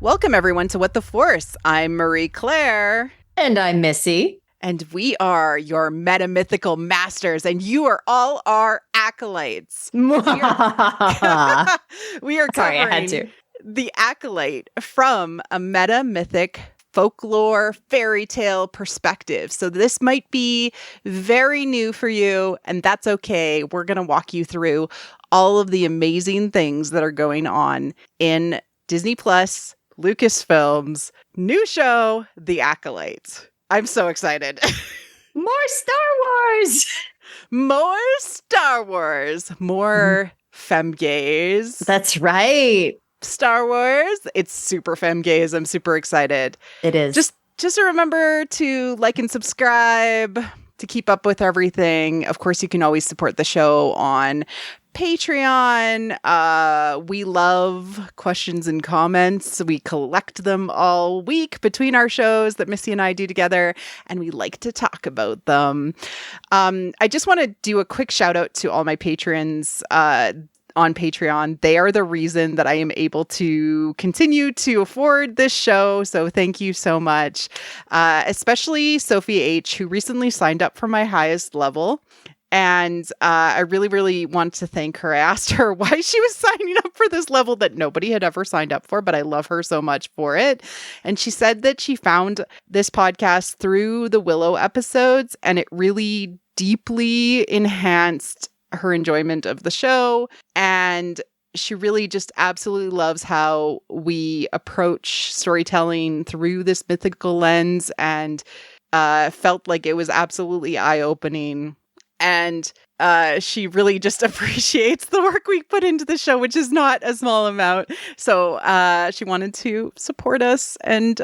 Welcome, everyone, to What the Force. I'm Marie Claire. And I'm Missy. And we are your metamythical masters, and you are all our acolytes. We are Sorry, I had covering to. the Acolyte from a meta-mythic folklore fairy tale perspective. So this might be very new for you, and that's okay. We're going to walk you through all of the amazing things that are going on in Disney Plus, Lucasfilm's new show, The Acolyte. I'm so excited. More Star Wars! More Star Wars. More femgaze. That's right. Star Wars. It's super femgaze. I'm super excited. It is. Just remember to like and subscribe to keep up with everything. Of course, you can always support the show on Patreon. We love questions and comments. We collect them all week between our shows that Missy and I do together, and we like to talk about them. I just want to do a quick shout out to all my patrons on Patreon. They are the reason that I am able to continue to afford this show. So thank you so much. Especially Sophie H., who recently signed up for my highest level. And I really, really want to thank her. I asked her why she was signing up for this level that nobody had ever signed up for, but I love her so much for it. And she said that she found this podcast through the Willow episodes, and it really deeply enhanced her enjoyment of the show. And she really just absolutely loves how we approach storytelling through this mythical lens, and felt like it was absolutely eye-opening. And she really just appreciates the work we put into the show, which is not a small amount. So she wanted to support us and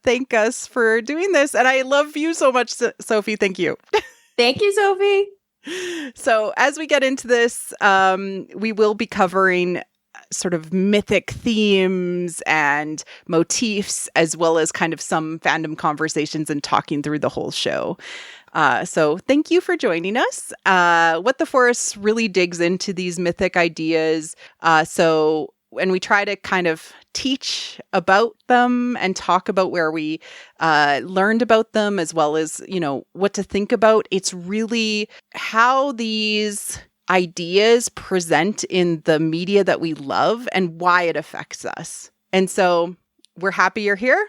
thank us for doing this. And I love you so much, Sophie. Thank you. Thank you, Sophie. So as we get into this, we will be covering sort of mythic themes and motifs, as well as kind of some fandom conversations and talking through the whole show. So thank you for joining us. What the Forest really digs into these mythic ideas. And we try to kind of teach about them and talk about where we learned about them, as well as, what to think about. It's really how these ideas present in the media that we love and why it affects us. And so we're happy you're here.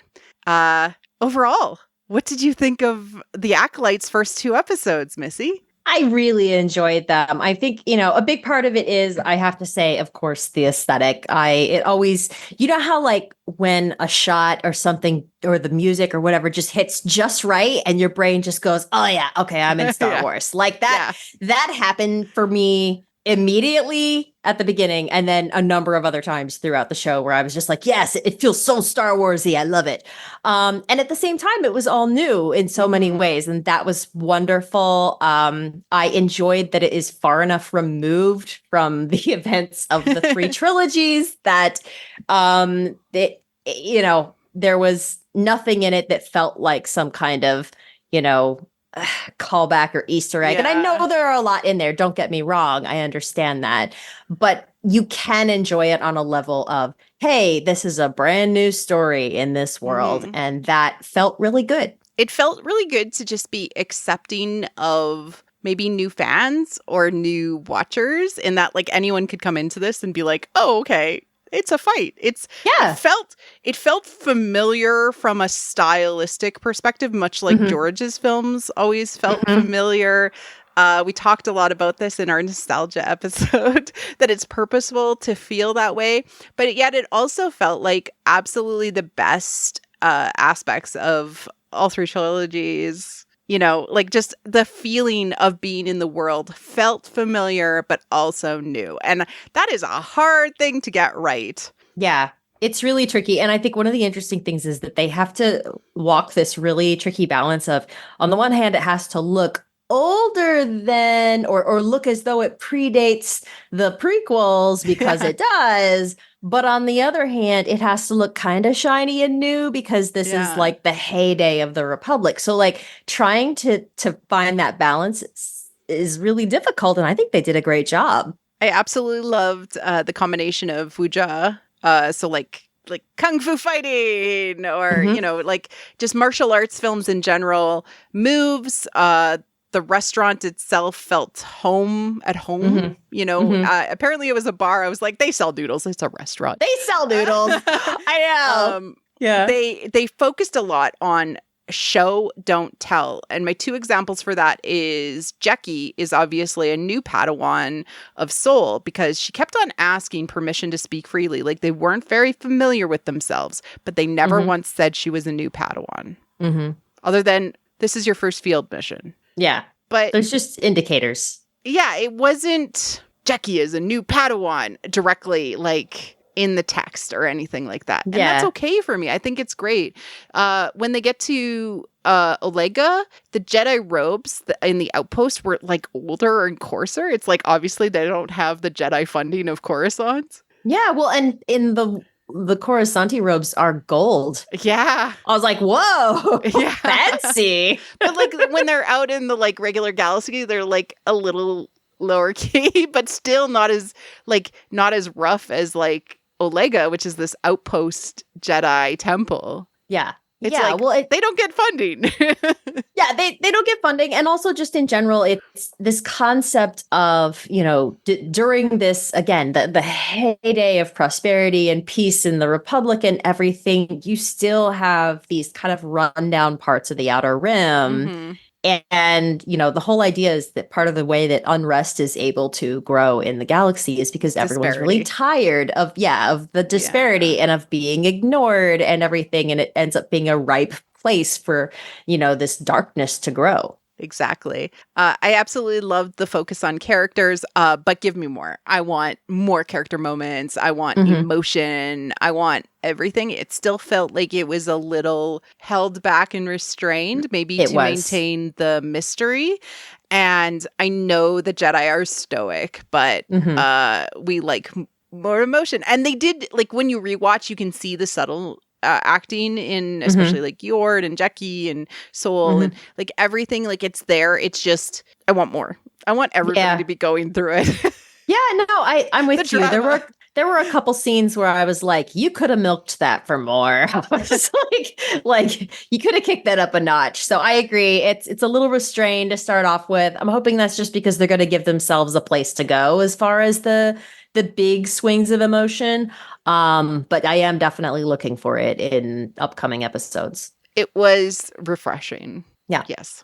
Overall, what did you think of The Acolyte's first 2 episodes, Missy? I really enjoyed them. I think, a big part of it is, I have to say, of course, the aesthetic. It always, how like when a shot or something or the music or whatever just hits just right and your brain just goes, oh yeah, okay, I'm in Star Wars. Like that, that happened for me immediately at the beginning, and then a number of other times throughout the show where I was just like, yes, it feels so Star Wars-y. I love it. And at the same time, it was all new in so many ways, and that was wonderful. I enjoyed that it is far enough removed from the events of the 3 trilogies that there was nothing in it that felt like some kind of, callback or Easter egg. And I know there are a lot in there. Don't get me wrong. I understand that. But you can enjoy it on a level of, hey, this is a brand new story in this world. And that felt really good. It felt really good to just be accepting of maybe new fans or new watchers, in that like anyone could come into this and be like, oh, okay, it's a fight. It felt familiar from a stylistic perspective, much like George's films always felt familiar. We talked a lot about this in our nostalgia episode, that it's purposeful to feel that way, but yet it also felt like absolutely the best aspects of all 3 trilogies. Like just the feeling of being in the world felt familiar, but also new. And that is a hard thing to get right. Yeah, it's really tricky. And I think one of the interesting things is that they have to walk this really tricky balance of, on the one hand, it has to look older than or look as though it predates the prequels, because it does. But on the other hand, it has to look kind of shiny and new, because this is like the heyday of the Republic. So like trying to find that balance is really difficult. And I think they did a great job. I absolutely loved the combination of Wuja. So like like kung fu fighting or, Mhm. like just martial arts films in general. Moves, the restaurant itself felt at home. Mhm. Mhm. Apparently it was a bar. I was like, they sell noodles. It's a restaurant. They sell noodles. I know. Yeah. They focused a lot on show, don't tell. And my two examples for that is Jackie is obviously a new Padawan of Soul because she kept on asking permission to speak freely. Like they weren't very familiar with themselves, but they never Mhm. once said she was a new Padawan. Mhm. Other than this is your first field mission. Yeah. But There's just indicators. yeah, it wasn't Jackie is a new Padawan directly like in the text or anything like that. And that's Yeah. okay for me. I think it's great. When they get to Olega, the Jedi robes in the outpost were like older and coarser. It's like obviously they don't have the Jedi funding of Coruscant. Yeah. Well, and in the Coruscanti robes are gold. Yeah. I was like, whoa, Yeah. fancy. But like when they're out in the like regular galaxy, they're like a little lower key, but still not as rough as like Olega, which is this outpost Jedi temple. Yeah. It's yeah. like, well, they don't get funding. yeah, they don't get funding. And also just in general, it's this concept of, during this, again, the heyday of prosperity and peace in the Republic and everything, you still have these kind of rundown parts of the Outer Rim. Mm-hmm. And, the whole idea is that part of the way that unrest is able to grow in the galaxy is because everyone's really tired of the disparity and of being ignored and everything. And it ends up being a ripe place for, this darkness to grow. Exactly. I absolutely loved the focus on characters, but give me more. I want more character moments. I want emotion. I want everything. It still felt like it was a little held back and restrained, maybe to maintain the mystery. And I know the Jedi are stoic, but we like more emotion. And they did, like, when you rewatch, you can see the subtle acting in especially like Yord and Jackie and Soul and like everything, like it's there. It's just, I want more. I want everybody to be going through it. Yeah, no, I'm with you. There were a couple scenes where I was like, you could have milked that for more. I was like you could have kicked that up a notch. So I agree. It's a little restrained to start off with. I'm hoping that's just because they're going to give themselves a place to go as far as the big swings of emotion. But I am definitely looking for it in upcoming episodes. It was refreshing. Yeah. Yes.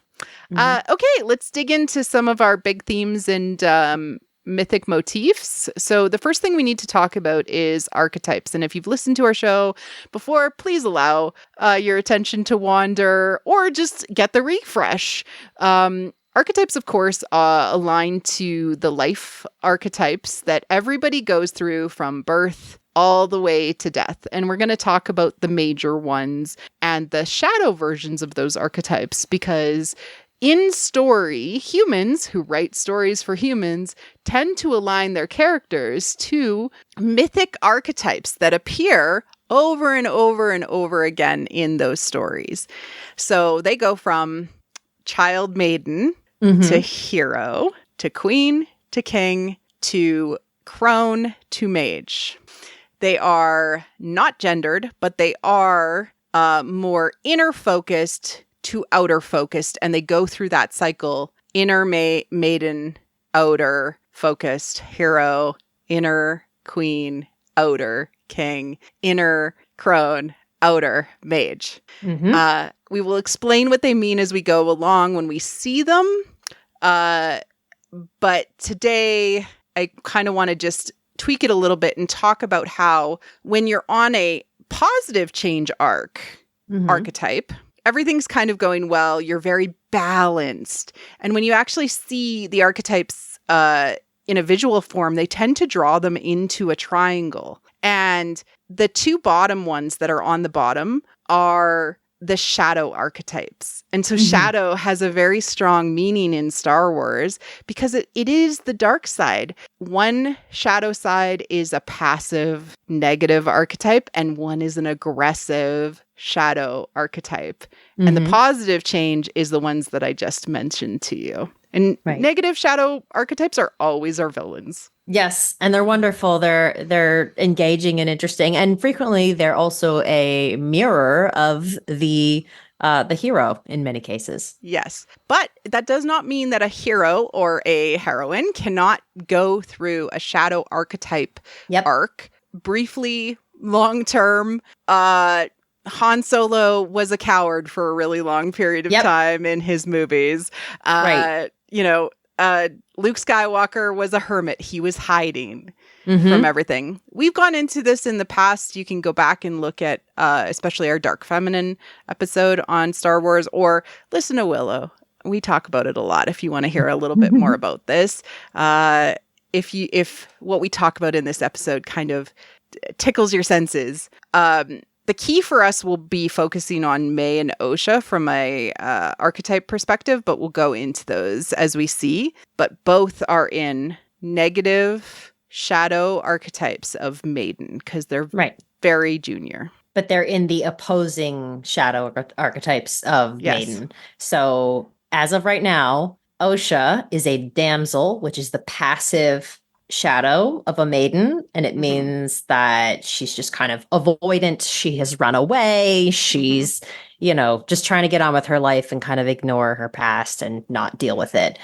Okay, let's dig into some of our big themes and mythic motifs. So the first thing we need to talk about is archetypes. And if you've listened to our show before, please allow your attention to wander or just get the refresh. Archetypes, of course, align to the life archetypes that everybody goes through from birth all the way to death. And we're going to talk about the major ones and the shadow versions of those archetypes because in story, humans who write stories for humans tend to align their characters to mythic archetypes that appear over and over and over again in those stories. So they go from child maiden to hero, to queen, to king, to crone, to mage. They are not gendered, but they are more inner focused to outer focused, and they go through that cycle: inner maiden, outer focused hero, inner queen, outer king, inner crone, outer mage. We will explain what they mean as we go along when we see them. But today, I kind of want to just tweak it a little bit and talk about how when you're on a positive change archetype, everything's kind of going well. You're very balanced. And when you actually see the archetypes in a visual form, they tend to draw them into a triangle. And the two bottom ones that are on the bottom are the shadow archetypes. And so shadow has a very strong meaning in Star Wars because it is the dark side. One shadow side is a passive negative archetype and one is an aggressive shadow archetype. And the positive change is the ones that I just mentioned to you. And Right. negative shadow archetypes are always our villains. Yes, and they're wonderful. They're engaging and interesting, and frequently they're also a mirror of the hero in many cases. Yes. But that does not mean that a hero or a heroine cannot go through a shadow archetype arc briefly, long term. Han Solo was a coward for a really long period of time in his movies. You know, Luke Skywalker was a hermit. He was hiding from everything. We've gone into this in the past. You can go back and look at especially our Dark Feminine episode on Star Wars, or listen to Willow. We talk about it a lot if you want to hear a little bit more about this. If what we talk about in this episode kind of tickles your senses, the key for us will be focusing on May and Osha from a archetype perspective, but we'll go into those as we see. But both are in negative shadow archetypes of Maiden because they're very junior. But they're in the opposing shadow archetypes of Maiden. So as of right now, Osha is a damsel, which is the passive shadow of a maiden, and it means that she's just kind of avoidant. She has run away. She's, just trying to get on with her life and kind of ignore her past and not deal with it.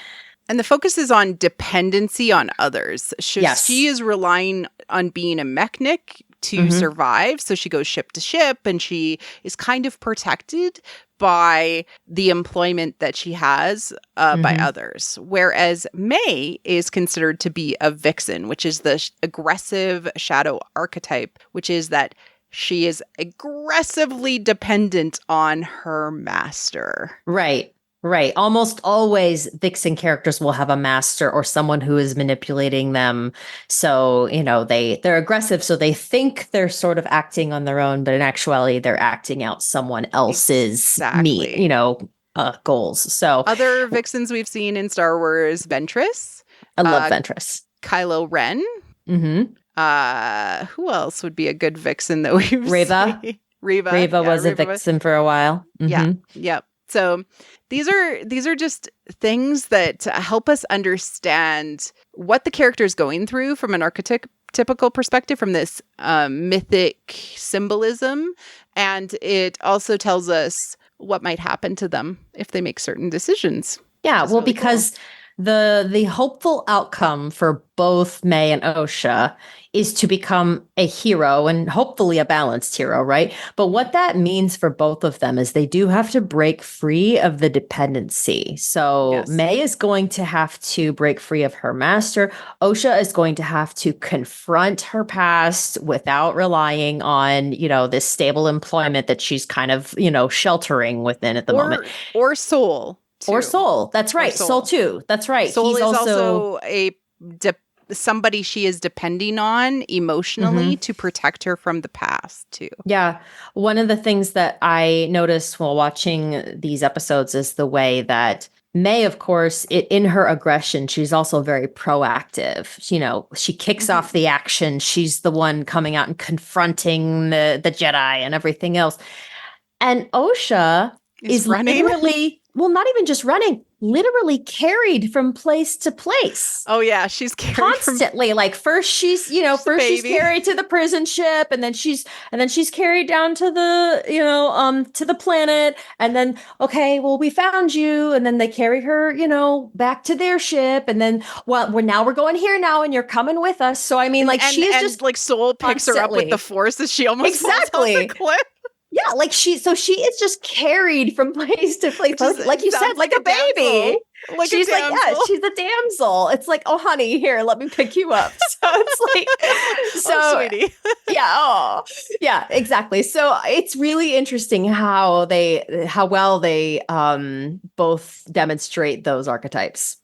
And the focus is on dependency on others. She is relying on being a mechanic to survive. So she goes ship to ship, and she is kind of protected by the employment that she has by others. Whereas May is considered to be a vixen, which is the aggressive shadow archetype, which is that she is aggressively dependent on her master. Right. Almost always vixen characters will have a master or someone who is manipulating them. So, they're aggressive. So they think they're sort of acting on their own, but in actuality, they're acting out someone else's goals. So other vixens we've seen in Star Wars, Ventress. I love Ventress. Kylo Ren. Who else would be a good vixen that we've Reva. seen? Reva. Reva was a vixen for a while. Yep. So these are just things that help us understand what the character is going through from an archetypical perspective, from this mythic symbolism. And it also tells us what might happen to them if they make certain decisions. Yeah, well, really because the hopeful outcome for both May and Osha is to become a hero, and hopefully a balanced hero, right? But what that means for both of them is they do have to break free of the dependency. So May is going to have to break free of her master. Osha is going to have to confront her past without relying on, this stable employment that she's kind of, sheltering within at the moment. Or Soul. Too. Or Soul. That's right. Soul too. That's right. Soul is also somebody she is depending on emotionally to protect her from the past too. Yeah. One of the things that I noticed while watching these episodes is the way that May, of course, in her aggression, she's also very proactive. She kicks off the action. She's the one coming out and confronting the Jedi and everything else. And Osha is running. Literally, well, not even just running, literally carried from place to place. Oh yeah, she's carried constantly. Like first she's she's carried to the prison ship, and then she's carried down to the to the planet, and then we found you, and then they carry her back to their ship, and then we're going here now, and you're coming with us. So I mean, like she's just like Soul picks her up with the Force as she almost falls off the cliff. Yeah, like she is just carried from place to place, like you said, like a baby. She's she's a damsel. It's like, oh, honey, here, let me pick you up. So it's like, sweetie. yeah, exactly. So it's really interesting how well they both demonstrate those archetypes.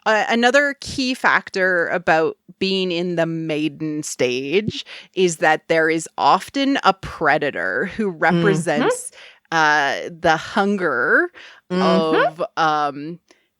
Another key factor about being in the maiden stage is that there is often a predator who represents the hunger of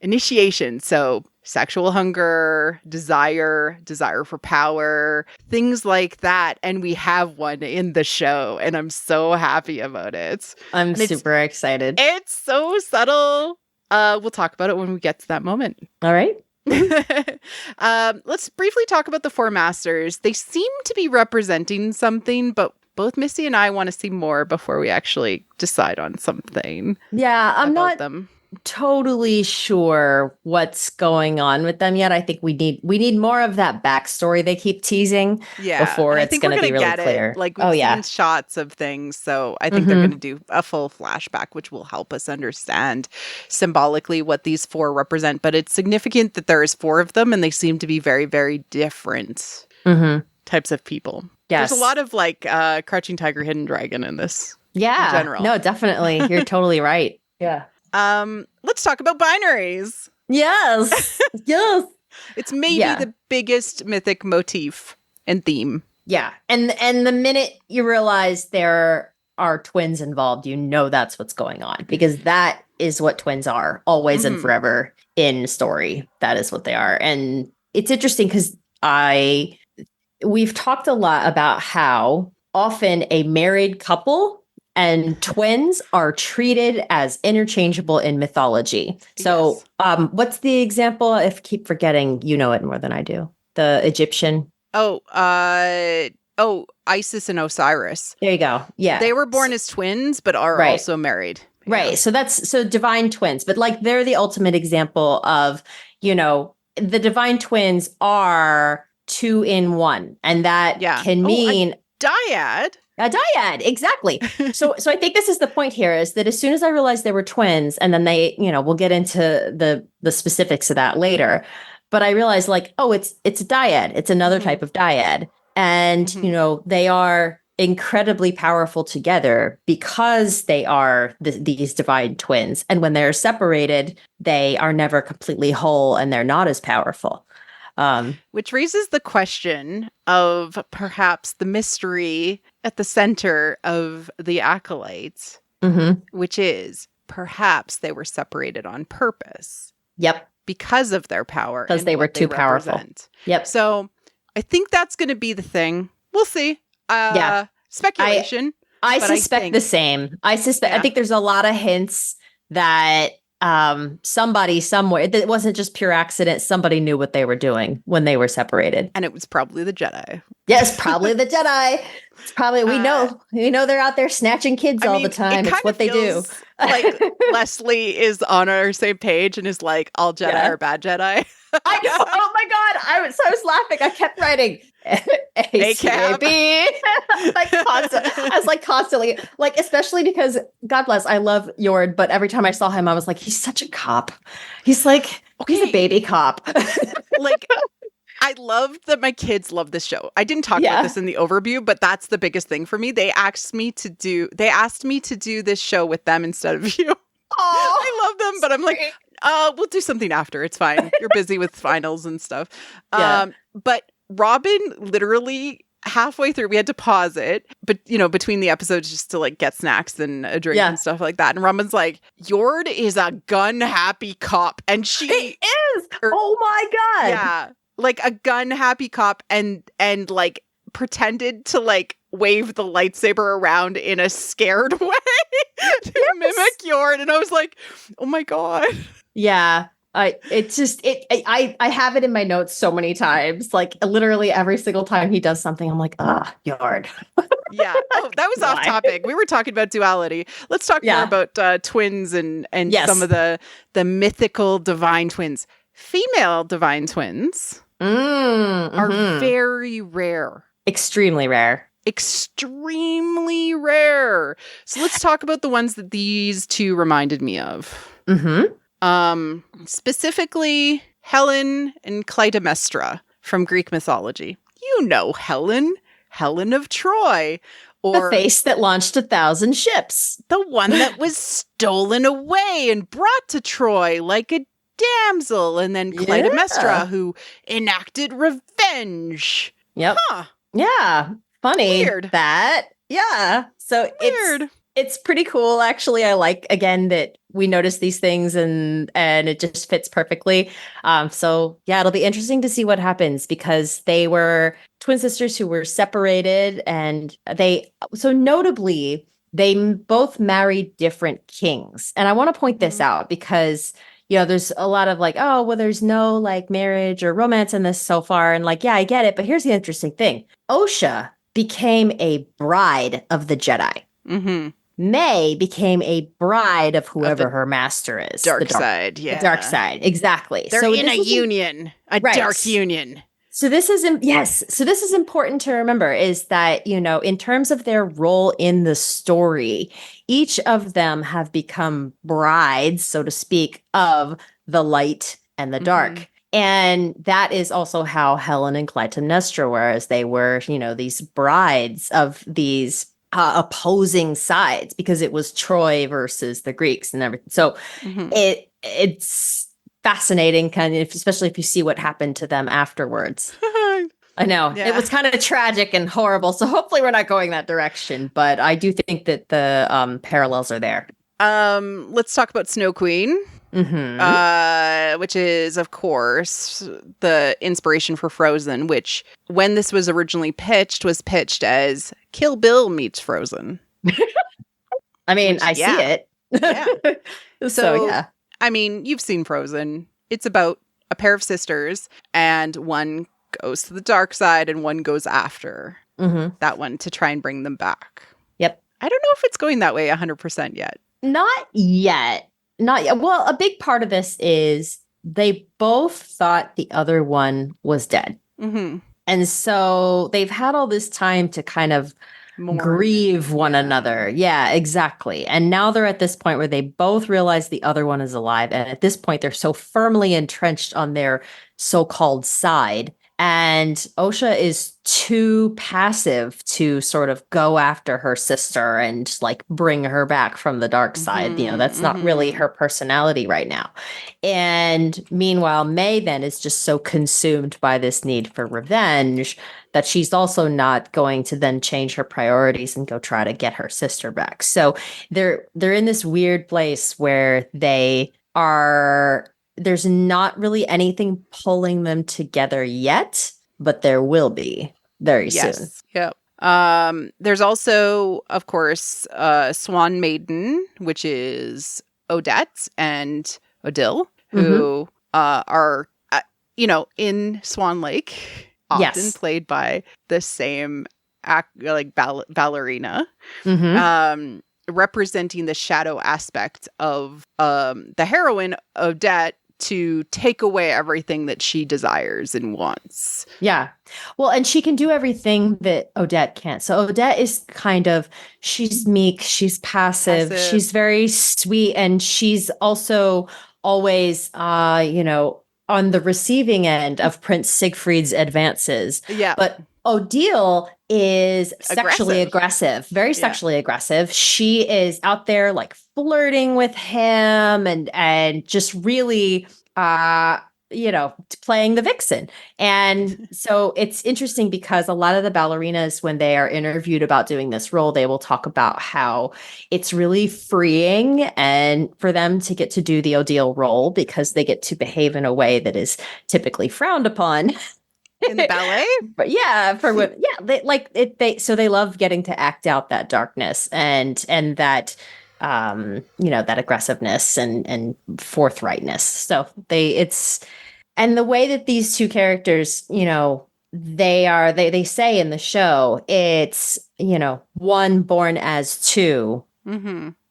initiation. So sexual hunger, desire for power, things like that. And we have one in the show, and I'm so happy about it. I'm super excited. It's so subtle. We'll talk about it when we get to that moment. All right. Let's briefly talk about the four masters. They seem to be representing something, but both Missy and I want to see more before we actually decide on something. Yeah, I'm about not them. totally sure what's going on with them yet. I think we need more of that backstory they keep teasing before and I it's think going to be really get clear. It. Like we've seen shots of things, so I think they're going to do a full flashback, which will help us understand symbolically what these four represent. But it's significant that there is four of them, and they seem to be very, very different types of people. Yes. There's a lot of like Crouching Tiger, Hidden Dragon in this. Yeah. In general. No, definitely. You're totally right. Yeah. Let's talk about binaries. Yes. Yes. It's maybe the biggest mythic motif and theme. Yeah. And the minute you realize there are twins involved, you know that's what's going on, because that is what twins are, always and forever in story. That is what they are. And it's interesting because we've talked a lot about how often a married couple and twins are treated as interchangeable in mythology. So what's the example? If I keep forgetting, you know it more than I do. The Egyptian. Isis and Osiris. There you go. Yeah. They were born as twins, but are also married. Right. Yeah. So divine twins, but like they're the ultimate example of, the divine twins are 2 in 1. And that can mean a dyad. A dyad, exactly. So I think this is the point here, is that as soon as I realized they were twins, and then they, we'll get into the specifics of that later, but I realized like, oh, it's a dyad. It's another type of dyad. And, they are incredibly powerful together because they are these divine twins. And when they're separated, they are never completely whole and they're not as powerful. Which raises the question of perhaps the mystery at the center of the Acolytes, which is perhaps they were separated on purpose. Yep. Because of their power. Because they were too powerful. Yep. So I think that's going to be the thing. We'll see. Speculation. I suspect the same. I think there's a lot of hints that somebody somewhere, it wasn't just pure accident. Somebody knew what they were doing when they were separated. And it was probably the Jedi. Yes, probably the Jedi. It's probably, we know they're out there snatching kids all the time. It's what they do. Like Leslie is on our same page and is like, all Jedi are bad Jedi. I know. Oh my God. I was laughing. I kept writing ACAB. I was like constantly, like, especially because God bless, I love Yord, but every time I saw him, I was like, he's such a cop. He's like, he's a baby cop. Like, I love that my kids love this show. I didn't talk about this in the overview, but that's the biggest thing for me. They asked me to do this show with them instead of you. Oh, I love them, but I'm like, we'll do something after. It's fine. You're busy with finals and stuff. But Robin literally halfway through, we had to pause it, but between the episodes just to like get snacks and a drink and stuff like that. And Robin's like, Yord is a gun happy cop. And she is. Oh my God. Yeah. Like a gun happy cop and like pretended to like wave the lightsaber around in a scared way to mimic Yord. And I was like, oh my God. Yeah. I have it in my notes so many times. Like literally every single time he does something, I'm like, Yord. Yeah. Oh, that was off topic. We were talking about duality. Let's talk more about twins and some of the mythical divine twins. Female divine twins are very rare. Extremely rare. Extremely rare. So let's talk about the ones that these two reminded me of. Specifically Helen and Clytemnestra from Greek mythology. You know Helen of Troy. Or the face that launched 1,000 ships. The one that was stolen away and brought to Troy like a damsel. And then Clytemnestra, who enacted revenge. Yep. Huh. Yeah. Funny. Weird. That. Yeah. So weird. It's pretty cool, actually. I like, again, that we notice these things and it just fits perfectly. So yeah, it'll be interesting to see what happens, because they were twin sisters who were separated, and so notably, they both married different kings. And I want to point this out because, there's a lot of like, oh, well, there's no like marriage or romance in this so far. And like, yeah, I get it. But here's the interesting thing. Osha became a bride of the Jedi. Mm-hmm. May became a bride of whoever her master is. Dark side, yeah. The dark side, exactly. They're in a union, a dark union. So this is So this is important to remember is that, in terms of their role in the story, each of them have become brides, so to speak, of the light and the dark. And that is also how Helen and Clytemnestra were, as they were, these brides of these opposing sides, because it was Troy versus the Greeks and everything. So it's fascinating, kind of, especially if you see what happened to them afterwards. I know. Yeah. It was kind of tragic and horrible. So hopefully we're not going that direction. But I do think that the parallels are there. Let's talk about Snow Queen. Which is, of course, the inspiration for Frozen, which, when this was originally pitched, was pitched as Kill Bill meets Frozen. I mean, I see it. Yeah. So, yeah. I mean, you've seen Frozen. It's about a pair of sisters, and one goes to the dark side and one goes after that one to try and bring them back. Yep. I don't know if it's going that way 100% yet. Not yet. Not yet. Well, a big part of this is they both thought the other one was dead. And so they've had all this time to kind of grieve one another. Yeah, exactly. And now they're at this point where they both realize the other one is alive. And at this point, they're so firmly entrenched on their so-called side. And Osha is too passive to sort of go after her sister and like bring her back from the dark side. That's not really her personality right now. And meanwhile, May then is just so consumed by this need for revenge that she's also not going to then change her priorities and go try to get her sister back. So they're in this weird place where there's not really anything pulling them together yet, but there will be very soon. Yep. There's also, of course, Swan Maiden, which is Odette and Odile, who are, in Swan Lake, often played by the same ballerina. Representing the shadow aspect of the heroine, Odette, to take away everything that she desires and wants. Yeah. Well, and she can do everything that Odette can't. So Odette is she's meek, she's passive, she's very sweet, and she's also always, on the receiving end of Prince Siegfried's advances. Yeah. But Odile is sexually aggressive, very sexually aggressive. She is out there like flirting with him and just really, playing the vixen. And so it's interesting because a lot of the ballerinas, when they are interviewed about doing this role, they will talk about how it's really freeing and for them to get to do the Odile role because they get to behave in a way that is typically frowned upon. In the ballet? But yeah, for women, they like it. So they love getting to act out that darkness and that, that aggressiveness and forthrightness. So and the way that these two characters, they say in the show, it's, one born as two.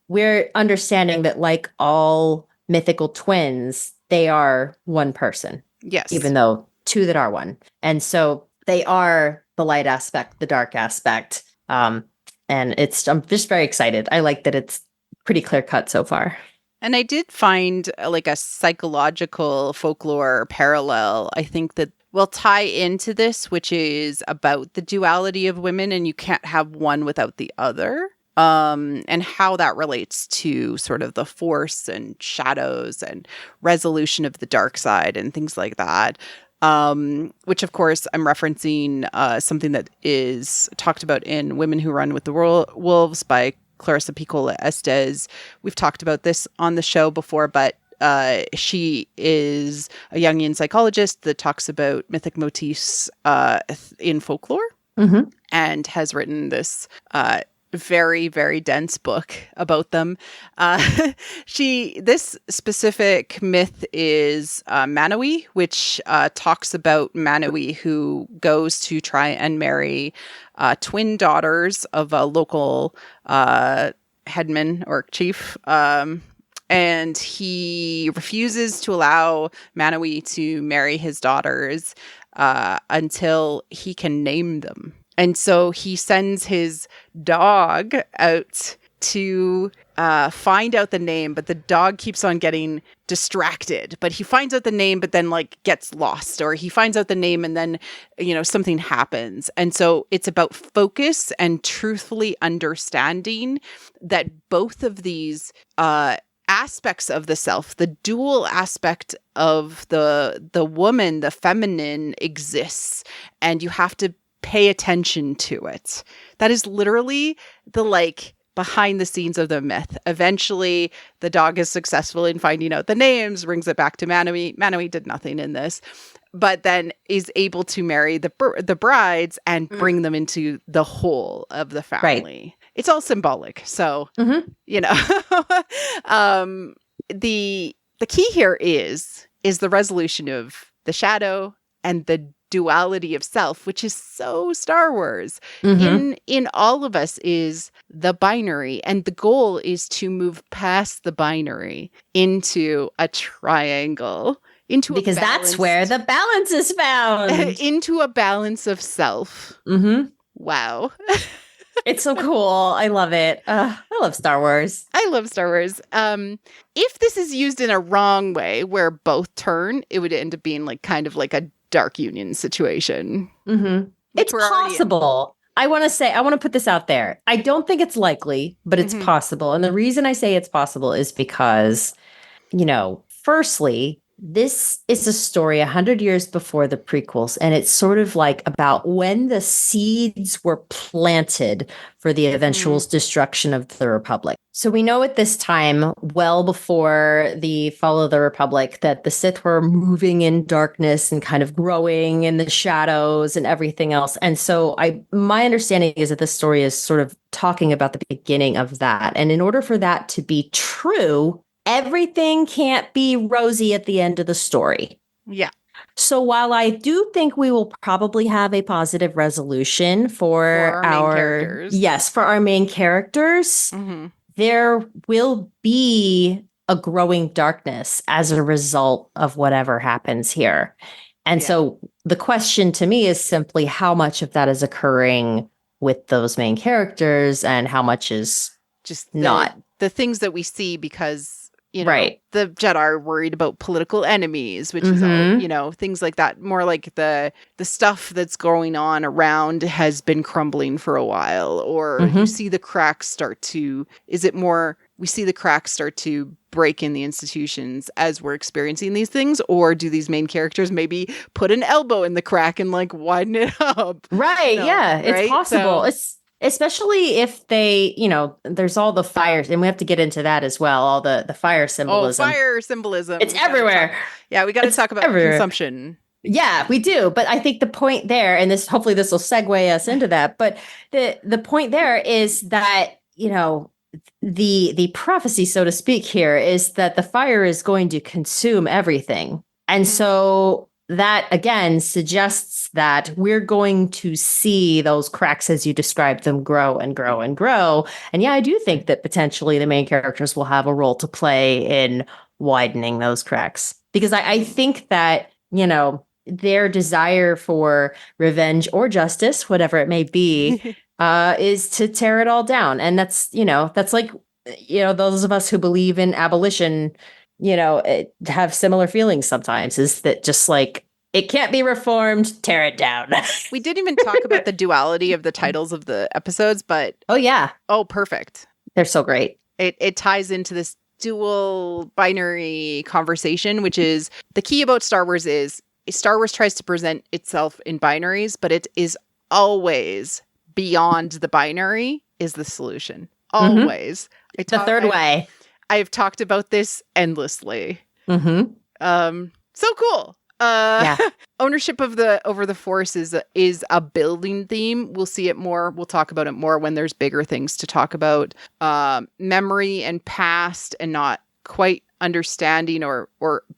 We're understanding that like all mythical twins, they are one person. Yes. Even though two that are one. And so they are the light aspect, the dark aspect. And I'm just very excited. I like that it's pretty clear cut so far. And I did find like a psychological folklore parallel, I think, that will tie into this, which is about the duality of women, and you can't have one without the other. And how that relates to sort of the force and shadows and resolution of the dark side and things like that. Which, of course, I'm referencing something that is talked about in Women Who Run with the Wolves by Clarissa Piccola Estes. We've talked about this on the show before, but she is a Jungian psychologist that talks about mythic motifs in folklore and has written this very, very dense book about them. This specific myth is Manawi, which talks about Manawi who goes to try and marry twin daughters of a local headman or chief. And he refuses to allow Manawi to marry his daughters until he can name them. And so he sends his dog out to find out the name, but the dog keeps on getting distracted. But he finds out the name, but then like gets lost, or he finds out the name and then, something happens. And so it's about focus and truthfully understanding that both of these aspects of the self, the dual aspect of the woman, the feminine, exists, and you have to pay attention to it. That is literally the behind the scenes of the myth. Eventually, the dog is successful in finding out the names, brings it back to Manawi. Manawi did nothing in this, but then is able to marry the brides and bring them into the whole of the family. Right. It's all symbolic. So, the key here is the resolution of the shadow and the duality of self, which is so Star Wars. In all of us is the binary, and the goal is to move past the binary into a triangle, because that's where the balance is found, into a balance of self. Wow. It's so cool. I love it. I love Star Wars. I love Star Wars. If this is used in a wrong way, where both turn, it would end up being kind of like a dark union situation. It's possible. I want to put this out there. I don't think it's likely, but it's possible. And the reason I say it's possible is because, firstly, this is a story 100 years before the prequels, and it's sort of like about when the seeds were planted for the eventual destruction of the Republic. So we know at this time, well before the fall of the Republic, that the Sith were moving in darkness and kind of growing in the shadows and everything else. And so my understanding is that this story is sort of talking about the beginning of that. And in order for that to be true, everything can't be rosy at the end of the story. Yeah. So while I do think we will probably have a positive resolution for our main characters. Yes, for our main characters, there will be a growing darkness as a result of whatever happens here. And so the question to me is simply how much of that is occurring with those main characters and how much is just not. The things that we see because right. The Jedi are worried about political enemies, which is all, things like that. More like the stuff that's going on around has been crumbling for a while, or you see the cracks start to, we see the cracks start to break in the institutions as we're experiencing these things, or do these main characters maybe put an elbow in the crack and widen it up? Right. It's possible. Especially if they, there's all the fires, and we have to get into that as well, all the fire symbolism. Oh, fire symbolism. It's everywhere. We got to talk about consumption. Yeah, we do. But I think the point there, and hopefully this will segue us into that, but the point there is that, the prophecy, so to speak, here is that the fire is going to consume everything. And so that, again, suggests that we're going to see those cracks as you described them grow and grow and grow. And I do think that potentially the main characters will have a role to play in widening those cracks. Because I think that, their desire for revenge or justice, whatever it may be, is to tear it all down. And that's like, those of us who believe in abolition, have similar feelings sometimes, is that just it can't be reformed, tear it down. We didn't even talk about the duality of the titles of the episodes, but perfect. They're so great. It ties into this dual binary conversation, which is the key about Star Wars. Is Star Wars tries to present itself in binaries, but it is always beyond the binary is the solution. Always. The third way. I've talked about this endlessly. So cool. Yeah. Ownership of over the force is a building theme. We'll see it more. We'll talk about it more when there's bigger things to talk about. Memory and past, and not quite understanding or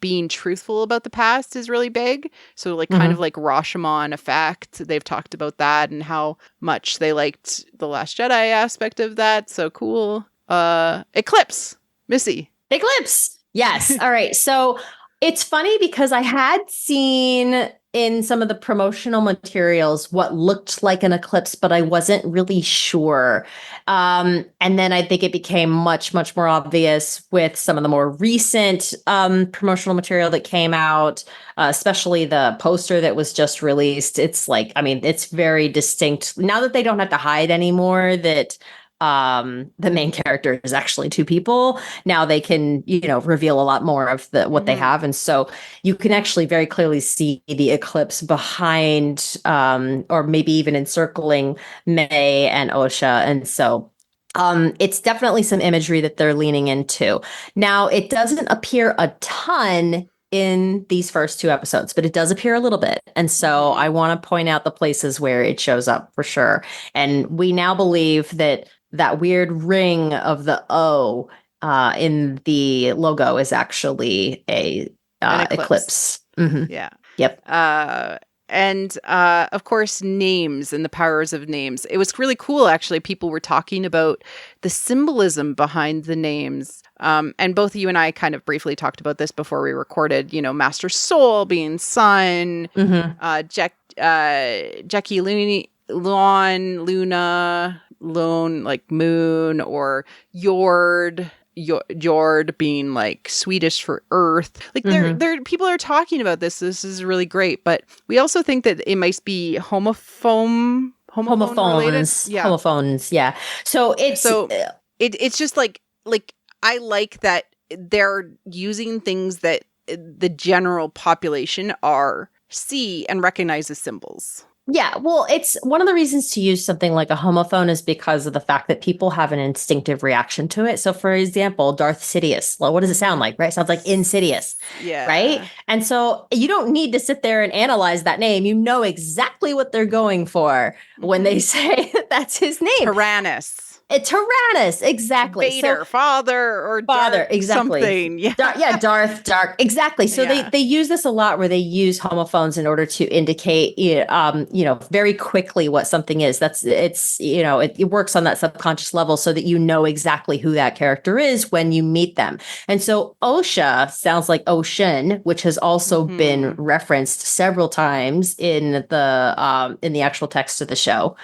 being truthful about the past is really big. So like kind of like Rashomon effect. They've talked about that and how much they liked the Last Jedi aspect of that. So cool. Eclipse, Missy. Eclipse. Yes. All right. So it's funny because I had seen in some of the promotional materials what looked like an eclipse, but I wasn't really sure. And then I think it became much, much more obvious with some of the more recent promotional material that came out, especially the poster that was just released. It's like, I mean, it's very distinct now that they don't have to hide anymore that the main character is actually two people. Now they can, reveal a lot more of what they have. And so you can actually very clearly see the eclipse behind, or maybe even encircling May and Osha. And so it's definitely some imagery that they're leaning into. Now, it doesn't appear a ton in these first two episodes, but it does appear a little bit. And so I want to point out the places where it shows up for sure. And we now believe that weird ring of the O in the logo is actually an eclipse. Yeah. Yep. And of course, names and the powers of names. It was really cool, actually. People were talking about the symbolism behind the names. And both you and I kind of briefly talked about this before we recorded, Master Soul being sun, Jackie Luna, Lone, like moon, or Jord being like Swedish for earth. Like there people are talking about this. This is really great. But we also think that it might be homophones related. Yeah. Homophones, yeah. So it's just like I like that they're using things that the general population see and recognize as symbols. Yeah, well, it's one of the reasons to use something like a homophone is because of the fact that people have an instinctive reaction to it. So, for example, Darth Sidious. Well, what does it sound like, right? It sounds like Insidious, right? And so you don't need to sit there and analyze that name. You know exactly what they're going for when they say that's his name. Tyrannus. Tyrannus, exactly. Vader, father, exactly. Something. Yeah. Darth, Dark, exactly. So they use this a lot where they use homophones in order to indicate, very quickly what something is. It works on that subconscious level so that you know exactly who that character is when you meet them. And so Osha sounds like ocean, which has also been referenced several times in the actual text of the show.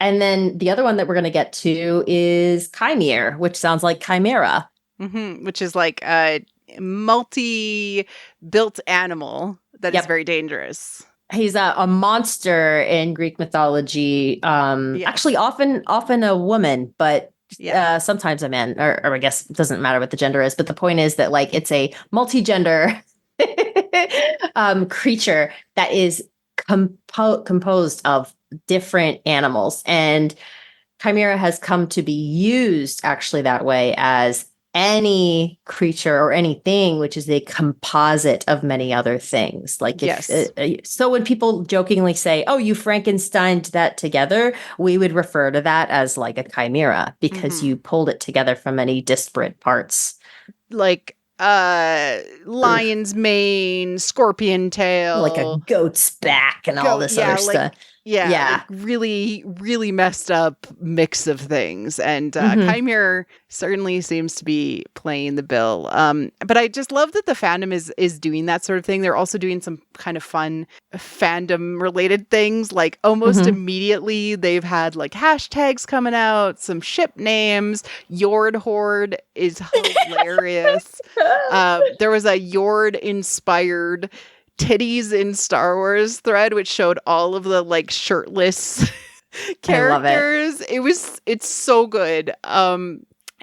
And then the other one that we're going to get to is Chimere, which sounds like chimera. Which is like a multi-built animal that is very dangerous. He's a monster in Greek mythology. Actually, often a woman, but sometimes a man, or I guess it doesn't matter what the gender is. But the point is that like it's a multi-gender creature that is composed of different animals, and chimera has come to be used actually that way as any creature or anything which is a composite of many other things. Like so when people jokingly say, oh, you Frankensteined that together, we would refer to that as like a chimera because you pulled it together from many disparate parts, like lion's mane, scorpion tail, like a goat's back, and all this other stuff. Like really, really messed up mix of things. And Chimere certainly seems to be playing the bill. But I just love that the fandom is doing that sort of thing. They're also doing some kind of fun fandom related things. Like almost immediately they've had like hashtags coming out, some ship names. Jord Horde is hilarious. There was a Jord inspired titties in Star Wars thread, which showed all of the like shirtless characters. It's so good.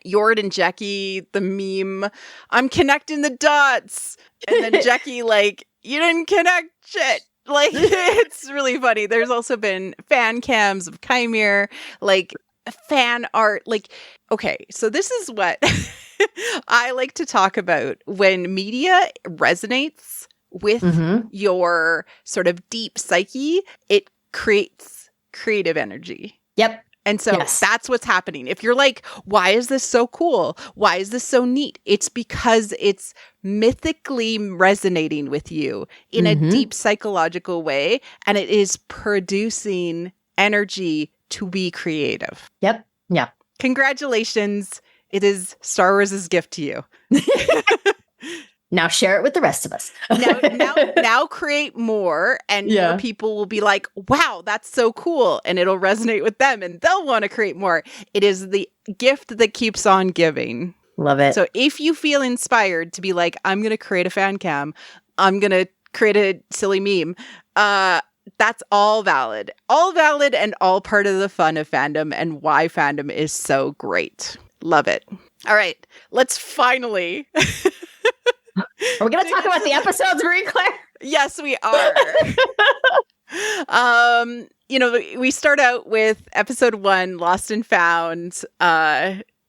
Jord and Jackie, the meme, I'm connecting the dots. And then Jackie, like, you didn't connect shit. Like, it's really funny. There's also been fan cams of Chimere, like fan art. Like, okay, so this is what I like to talk about when media resonates with your sort of deep psyche, it creates creative energy. Yep. And so that's what's happening. If you're like, why is this so cool? Why is this so neat? It's because it's mythically resonating with you in a deep psychological way, and it is producing energy to be creative. Yep. Yeah. Congratulations. It is Star Wars' gift to you. Now share it with the rest of us. now create more, and more people will be like, wow, that's so cool. And it'll resonate with them and they'll want to create more. It is the gift that keeps on giving. Love it. So if you feel inspired to be like, I'm going to create a fan cam, I'm going to create a silly meme, that's all valid. All valid and all part of the fun of fandom and why fandom is so great. Love it. All right, let's finally... Are we going to talk about the episodes, Marie-Claire? Yes, we are. We start out with episode 1, Lost and Found,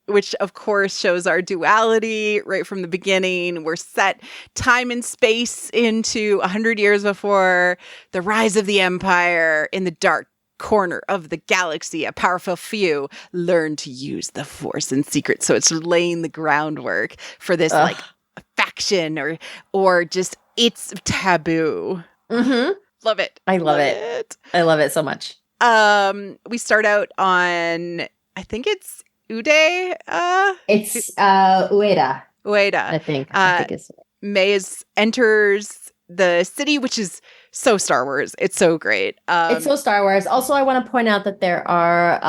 which of course shows our duality right from the beginning. We're set time and space into 100 years before the rise of the Empire. In the dark corner of the galaxy, a powerful few learn to use the Force in secret. So it's laying the groundwork for this faction or just it's taboo. Love it. I love it. I love it so much. We start out on, I think it's Uday. It's Ueda. Ueda. I think it's Maze enters the city, which is so Star Wars. It's so great. It's so Star Wars. Also, I want to point out that there are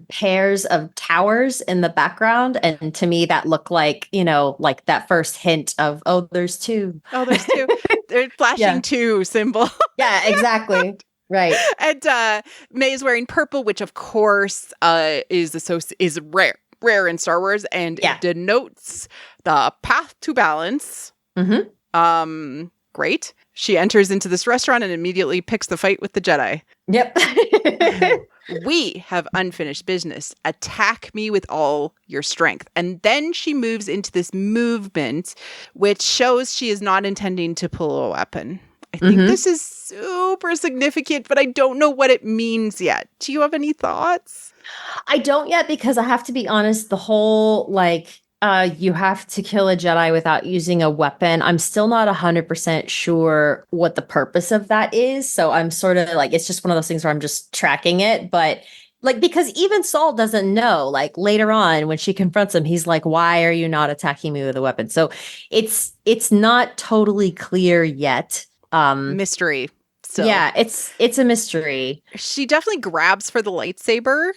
pairs of towers in the background. And to me, that looked like, like that first hint of, there's two. Oh, there's two. They're flashing two symbol. Yeah, exactly. Right. And May is wearing purple, which of course is rare in Star Wars, and it denotes the path to balance. Great. She enters into this restaurant and immediately picks the fight with the Jedi. Yep. We have unfinished business. Attack me with all your strength. And then she moves into this movement, which shows she is not intending to pull a weapon. I think this is super significant, but I don't know what it means yet. Do you have any thoughts? I don't yet, because I have to be honest, the whole you have to kill a Jedi without using a weapon. I'm still not 100% sure what the purpose of that is. So I'm sort of it's just one of those things where I'm just tracking it. But because even Saul doesn't know, later on when she confronts him, he's like, why are you not attacking me with a weapon? So it's not totally clear yet. Mystery. So yeah, it's a mystery. She definitely grabs for the lightsaber.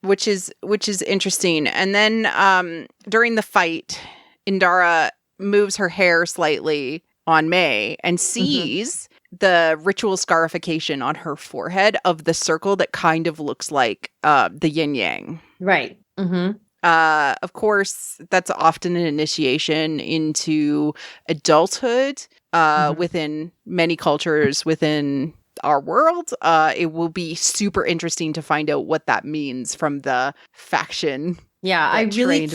Which is interesting. And then during the fight, Indara moves her hair slightly on May and sees the ritual scarification on her forehead of the circle that kind of looks like the yin yang. Right. Of course, that's often an initiation into adulthood within many cultures within our world. It will be super interesting to find out what that means from the faction. Yeah, I really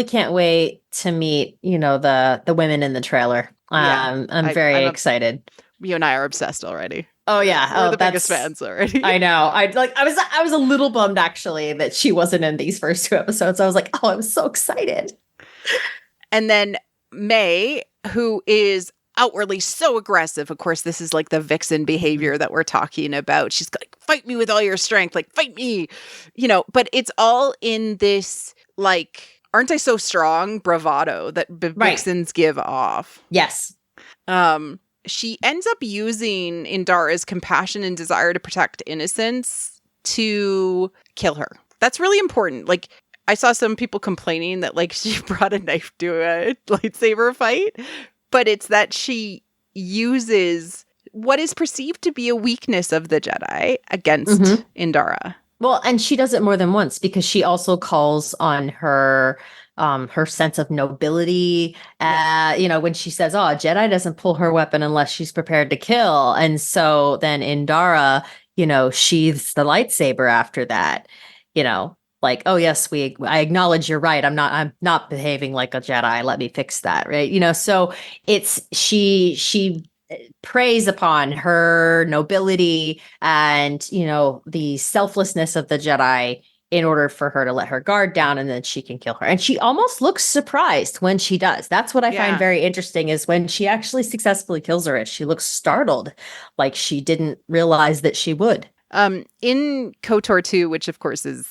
can't wait to meet, the women in the trailer. I'm very excited. You and I are obsessed already. Oh yeah, we're the biggest fans already. I know. I was a little bummed actually that she wasn't in these first 2 episodes. I was like, I was so excited. And then May, who is outwardly so aggressive. Of course, this is the vixen behavior that we're talking about. She's like, fight me with all your strength, fight me, but it's all in this, aren't I so strong bravado that vixens give off. Yes. She ends up using Indara's compassion and desire to protect innocence to kill her. That's really important. I saw some people complaining that she brought a knife to a lightsaber fight. But it's that she uses what is perceived to be a weakness of the Jedi against Indara. Well, and she does it more than once because she also calls on her sense of nobility. When she says, a Jedi doesn't pull her weapon unless she's prepared to kill. And so then Indara, sheathes the lightsaber after that, like, oh yes, I acknowledge you're right. I'm not behaving like a Jedi. Let me fix that. Right. So she preys upon her nobility and, the selflessness of the Jedi in order for her to let her guard down, and then she can kill her. And she almost looks surprised when she does. That's what I find very interesting, is when she actually successfully kills her, she looks startled, like she didn't realize that she would. In KOTOR 2, which of course is,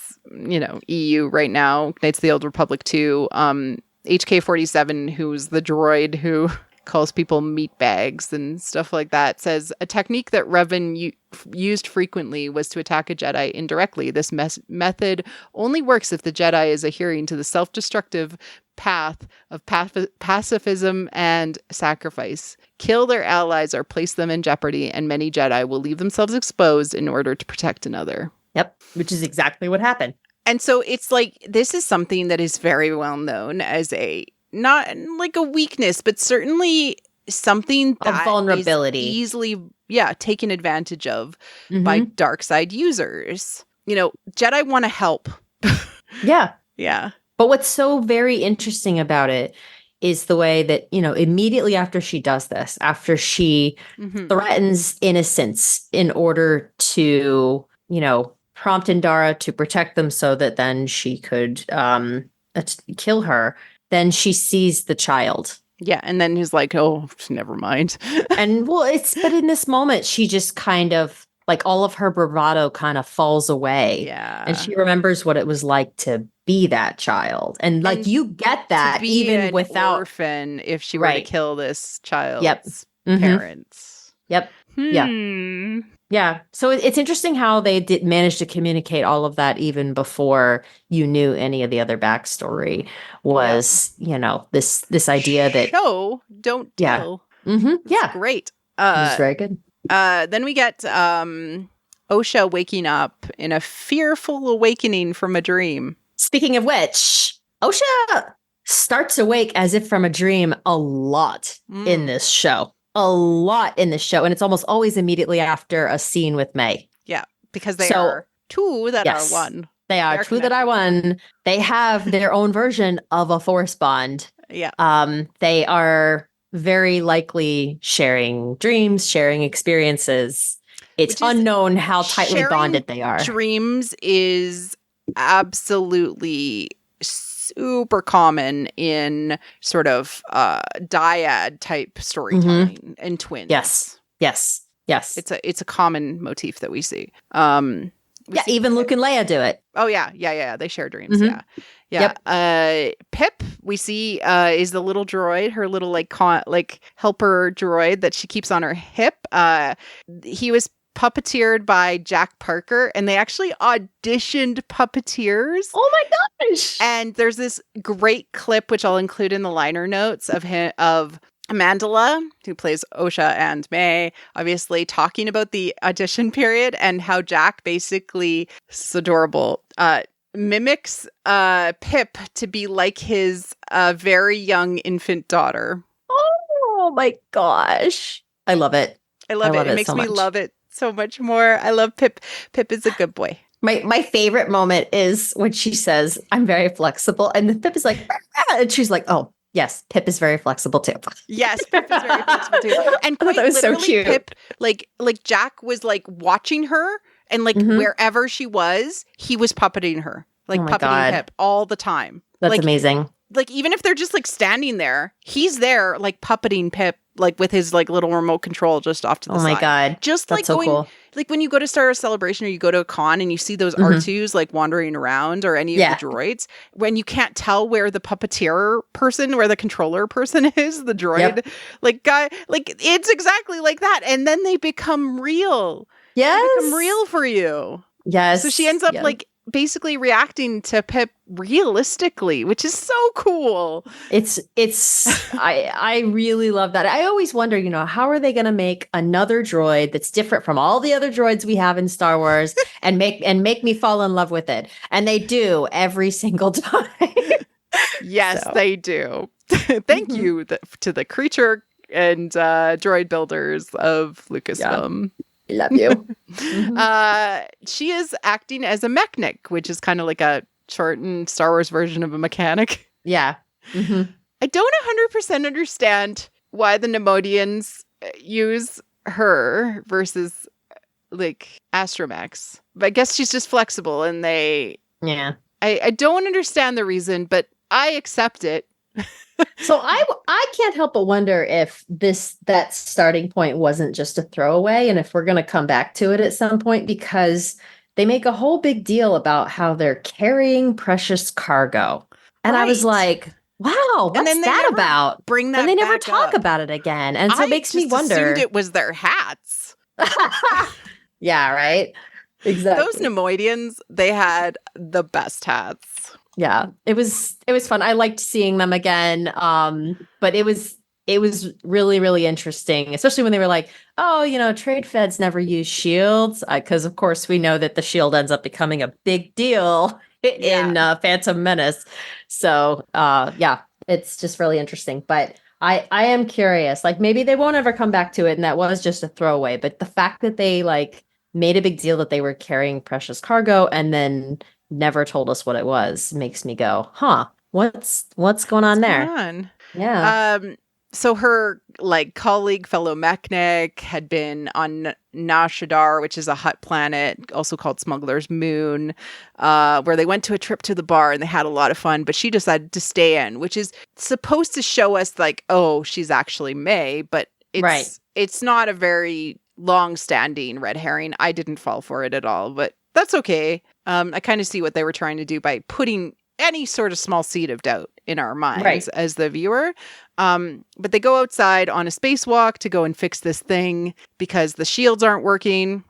EU right now, Knights of the Old Republic 2, HK-47, who's the droid who calls people meatbags and stuff like that, says a technique that Revan used frequently was to attack a Jedi indirectly. This method only works if the Jedi is adhering to the self-destructive path of pacifism and sacrifice. Kill their allies or place them in jeopardy, and many Jedi will leave themselves exposed in order to protect another. Yep, which is exactly what happened. And so it's like, this is something that is very well known as not like a weakness, but certainly something that a vulnerability is easily taken advantage of by dark side users. Jedi want to help. Yeah. Yeah. But what's so very interesting about it is the way that, immediately after she does this, after she threatens innocence in order to, prompt Indara to protect them so that then she could kill her, then she sees the child. Yeah, and then he's like, oh, never mind. And but in this moment, she just kind of, like, all of her bravado kind of falls away. Yeah. And she remembers what it was like to be that child. And like, you get that even without orphan, if she were to kill this child's Yep. parents. Yep. Yeah. Yeah. So it's interesting how they did manage to communicate all of that even before you knew any of the other backstory was, this idea that don't tell. Yeah. Great. It was very good. Then we get Osha waking up in a fearful awakening from a dream. Speaking of which, Osha starts awake as if from a dream a lot in this show. A lot in this show. And it's almost always immediately after a scene with May. Yeah, because they are two that are one. They are two that are one. They have their own version of a force bond. Yeah. They are very likely sharing dreams, sharing experiences. It's unknown how tightly bonded they are. Dreams is absolutely super common in sort of dyad type storytelling and twins. Yes. It's a common motif that we see. Even Luke and Leia do it. Oh yeah. They share dreams. Yeah. Yep. Pip, we see, is the little droid, her little helper droid that she keeps on her hip. He was puppeteered by Jack Parker, and they actually auditioned puppeteers. Oh my gosh! And there's this great clip, which I'll include in the liner notes, of Amandala, who plays Osha and May, obviously talking about the audition period and how Jack basically, this is adorable, mimics Pip to be like his very young infant daughter. Oh my gosh. I love it. I love it. It makes me love it so much more. I love Pip. Pip is a good boy. My favorite moment is when she says, I'm very flexible. And then Pip is like, and she's like, oh, yes, Pip is very flexible too. Yes, Pip is very flexible too. And quite that was so cute. Pip, like Jack was like watching her, and like wherever she was, he was puppeting her. Like puppeting Pip all the time. That's amazing. Like, even if they're just like standing there, he's there like puppeting Pip, like with his like little remote control just off to the side. Oh my God. Just that's like so going, cool. Like when you go to Star Wars Celebration or you go to a con and you see those R2s like wandering around, or any of the droids, when you can't tell where the puppeteer person, where the controller person is, the droid, like guy, like it's exactly like that. And then they become real. Yes. They become real for you. Yes. So she ends up like basically reacting to Pip realistically, which is so cool. I really love that. I always wonder, how are they going to make another droid that's different from all the other droids we have in Star Wars and make me fall in love with it? And they do every single time. Yes, they do. Thank you to the creature and droid builders of Lucasfilm. Love you. She is acting as a mechanic, which is kind of like a shortened Star Wars version of a mechanic. Yeah. Mm-hmm. I don't 100% understand why the Nemodians use her versus like Astromechs. But I guess she's just flexible and Yeah. I don't understand the reason, but I accept it. So I can't help but wonder if that starting point wasn't just a throwaway, and if we're going to come back to it at some point, because they make a whole big deal about how they're carrying precious cargo. And I was like, wow, what's that about? Bring that and they never back talk up. about it again. And so it makes me wonder. I assumed it was their hats. Yeah, right? Exactly. Those Nemoidians, they had the best hats. Yeah, it was fun. I liked seeing them again. But it was really, really interesting, especially when they were like, oh, trade feds never use shields. Because, of course, we know that the shield ends up becoming a big deal in Phantom Menace. So, yeah, it's just really interesting. But I am curious, like maybe they won't ever come back to it. And that was just a throwaway. But the fact that they made a big deal that they were carrying precious cargo and then never told us what it was makes me go, huh, what's going on there? Yeah. So her colleague, fellow mechanic, had been on Nashadar, which is a hut planet, also called Smuggler's Moon, where they went to a trip to the bar and they had a lot of fun, but she decided to stay in, which is supposed to show us she's actually May, but it's not a very long-standing red herring. I didn't fall for it at all, but that's okay. I kind of see what they were trying to do by putting any sort of small seed of doubt in our minds as the viewer. But they go outside on a spacewalk to go and fix this thing because the shields aren't working,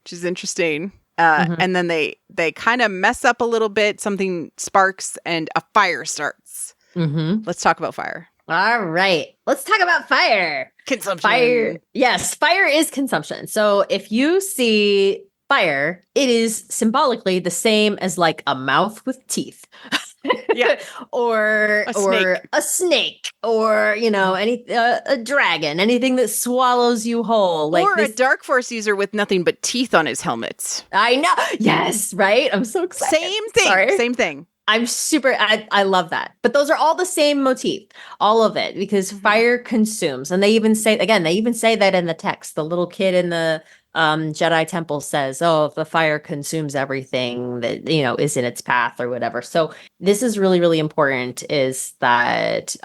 which is interesting. And then they kind of mess up a little bit. Something sparks and a fire starts. Mm-hmm. Let's talk about fire. All right. Let's talk about fire. Consumption. Fire. Yes, fire is consumption. So if you see fire, it is symbolically the same as a mouth with teeth. Yeah. or a snake or a dragon, anything that swallows you whole, or a Dark Force user with nothing but teeth on his helmets. I know. Yes, right. I'm so excited. Same thing. I'm super, I love that. But those are all the same motif, all of it, because fire consumes. And they even say that in the text. The little kid in the Jedi temple says, oh, if the fire consumes everything that, is in its path or whatever. So this is really, really important, is that,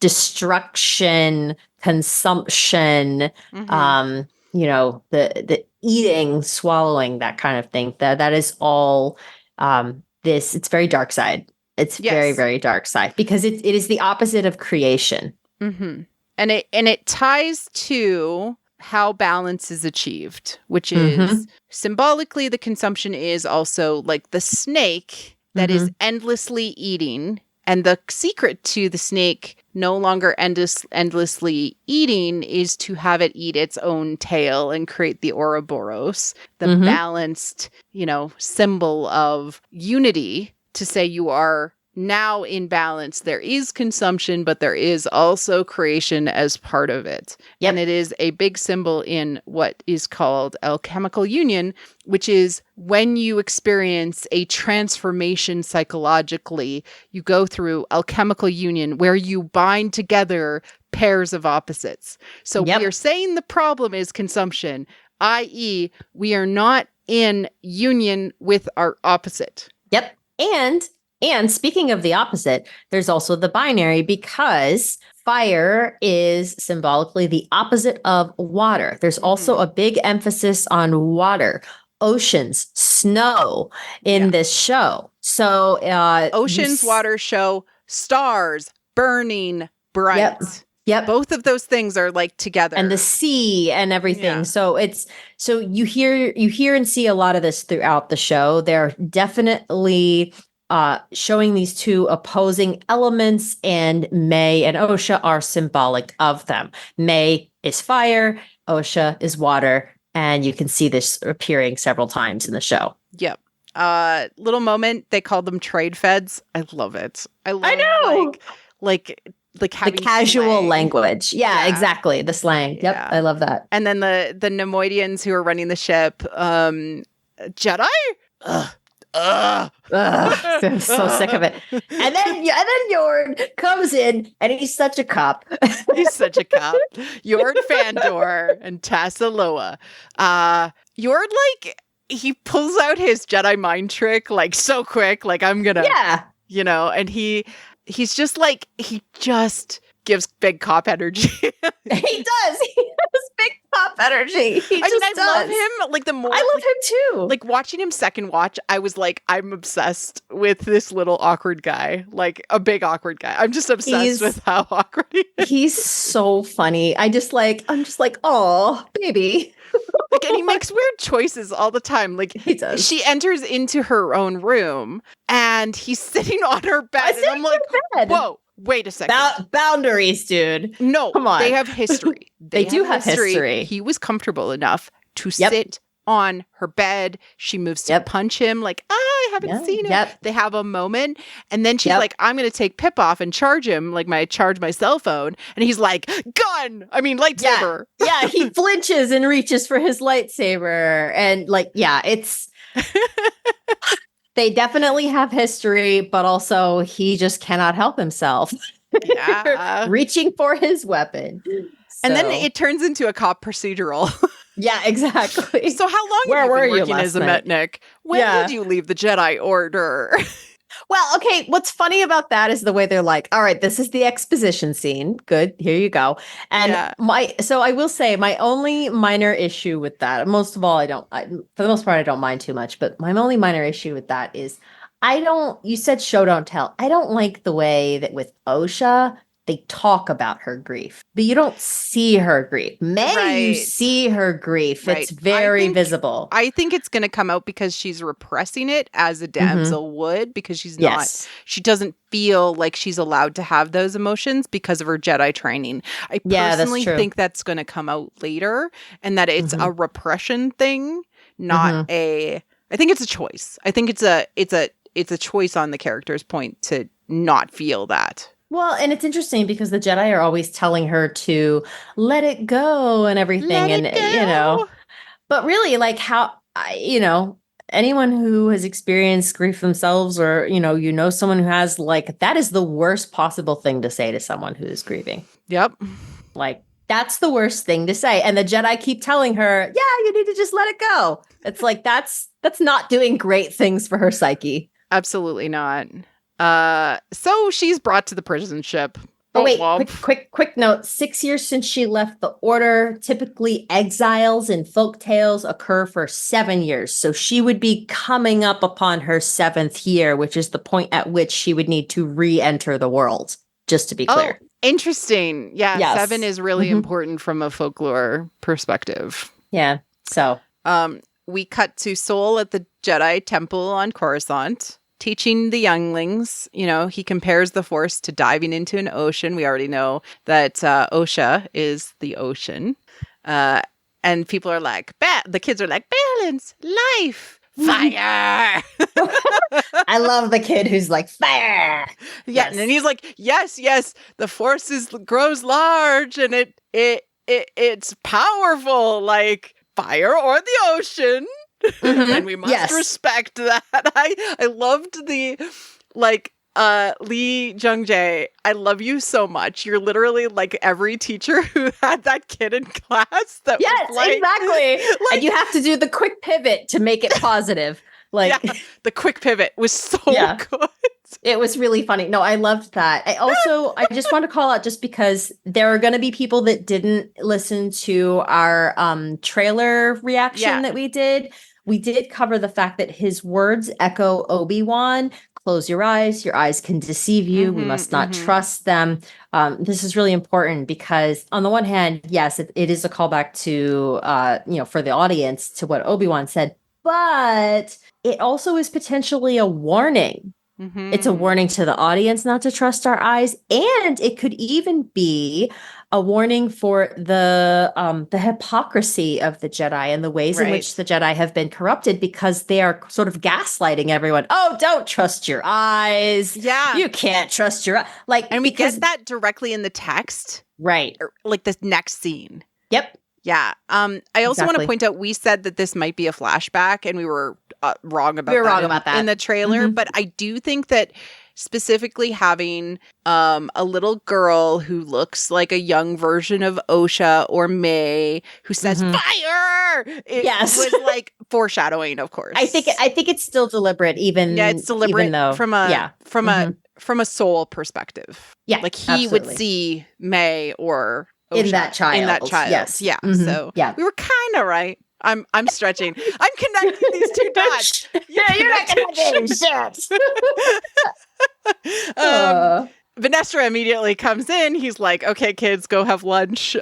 destruction, consumption, the eating, swallowing, that kind of thing, that is all it's very dark side. It's very, very dark side, because it is the opposite of creation. Mm-hmm. And it ties to how balance is achieved, which is symbolically the consumption is also like the snake that is endlessly eating. And the secret to the snake no longer endlessly eating is to have it eat its own tail and create the Ouroboros, the balanced, symbol of unity, to say you are now in balance. There is consumption, but there is also creation as part of it. Yep. And it is a big symbol in what is called alchemical union, which is when you experience a transformation psychologically, you go through alchemical union where you bind together pairs of opposites. So we are saying the problem is consumption, i.e. we are not in union with our opposite. Yep. And speaking of the opposite, there's also the binary, because fire is symbolically the opposite of water. There's also a big emphasis on water, oceans, snow in this show. So oceans, water, show, stars, burning, bright. Yep. Both of those things are together. And the sea and everything. Yeah. So you hear and see a lot of this throughout the show. They're definitely showing these two opposing elements, and May and Osha are symbolic of them. May is fire, Osha is water, and you can see this appearing several times in the show. Yep. Little moment, they called them trade feds. I love it. I know. Like the casual slang. Language. Yeah, exactly. The slang. Yep. Yeah. I love that. And then the Nemoidians who are running the ship, Jedi? ugh. Ugh, I'm so sick of it. And then Jorn comes in, and he's such a cop. He's such a cop. Jorn Fandor and Tassaloa. Jorn, like, he pulls out his Jedi mind trick, like, so quick, like, I'm gonna, you know, and he's just like, he just gives big cop energy. He does. He has big cop energy. I love him. Like, the more I love him too. Like, watching him second watch, I was like, I'm obsessed with this little awkward guy. Like, a big awkward guy. I'm just obsessed with how awkward he is. He's so funny. I'm just like, oh, baby. Like, and he makes weird choices all the time. Like, he does. She enters into her own room and he's sitting on her bed. And I'm like, whoa, wait a second. Boundaries, dude. No, come on. They have history. They do have history. He was comfortable enough to sit on her bed. She moves to punch him. Like, I haven't seen him. They have a moment. And then she's like, I'm going to take Pip off and charge him. Like, charge my cell phone. And he's like, gun. I mean, lightsaber. Yeah, he flinches and reaches for his lightsaber. And like, it's... They definitely have history, but also he just cannot help himself. Yeah. Reaching for his weapon. And then it turns into a cop procedural. Yeah, exactly. So how long have you been working as a Metnik? When did you leave the Jedi Order? Well, okay, what's funny about that is the way they're like, all right, this is the exposition scene. Good, here you go. And so I will say my only minor issue with that, most of all, for the most part, I don't mind too much, but my only minor issue with that is you said show, don't tell. I don't like the way that with Osha, they talk about her grief, but you don't see her grief. You see her grief. Right. It's very visible. I think it's going to come out because she's repressing it as a damsel would, because she's not, she doesn't feel like she's allowed to have those emotions because of her Jedi training. I personally think that's going to come out later, and that it's a repression thing, not I think it's a choice. I think it's a choice on the character's point to not feel that. Well, and it's interesting because the Jedi are always telling her to let it go and everything. But really, like, how, anyone who has experienced grief themselves, or, someone who has, like, that is the worst possible thing to say to someone who is grieving. Yep. Like, that's the worst thing to say. And the Jedi keep telling her, you need to just let it go. It's like, that's not doing great things for her psyche. Absolutely not. So she's brought to the prison ship. Oh, wait, quick note. 6 years since she left the order. Typically, exiles in folk tales occur for 7 years. So she would be coming up upon her 7th year, which is the point at which she would need to re-enter the world, just to be clear. Oh, interesting. Yeah, yes. 7 is really important from a folklore perspective. Yeah, so. We cut to Sol at the Jedi Temple on Coruscant, teaching the younglings. He compares the Force to diving into an ocean. We already know that Osha is the ocean. And people are like, the kids are like, balance, life, fire. I love the kid who's like, fire. Yeah, and then he's like, yes, the Force grows large and it's powerful, like fire or the ocean. And we must respect that. I loved the, like, Lee Jung-jae, I love you so much. You're literally like every teacher who had that kid in class. That was like, exactly. And you have to do the quick pivot to make it positive. Like, the quick pivot was so good. It was really funny. No, I loved that. I just want to call out, just because there are going to be people that didn't listen to our trailer reaction that we did. We did cover the fact that his words echo Obi-Wan. Close your eyes can deceive you. We must not trust them. This is really important because on the one hand, yes, it is a callback to, for the audience, to what Obi-Wan said, but it also is potentially a warning. It's a warning to the audience not to trust our eyes. And it could even be a warning for the hypocrisy of the Jedi and the ways in which the Jedi have been corrupted, because they are sort of gaslighting everyone. Oh, don't trust your eyes. Yeah. You can't trust your eyes. And we get that directly in the text. Right. Like the next scene. Yep. Yeah. I also want to point out, we said that this might be a flashback, and we were wrong about We were that wrong about that. in the trailer, but I do think that specifically having a little girl who looks like a young version of Osha or May who says fire, it was like foreshadowing, of course. I think it's still deliberate, it's deliberate even though, from a soul perspective. Yeah, like he would see May or Osha in that child. Yes. Yeah. So we were kind of right. I'm stretching. I'm connecting these two dots. You're not connecting shit. Vanessa immediately comes in. He's like, "Okay, kids, go have lunch."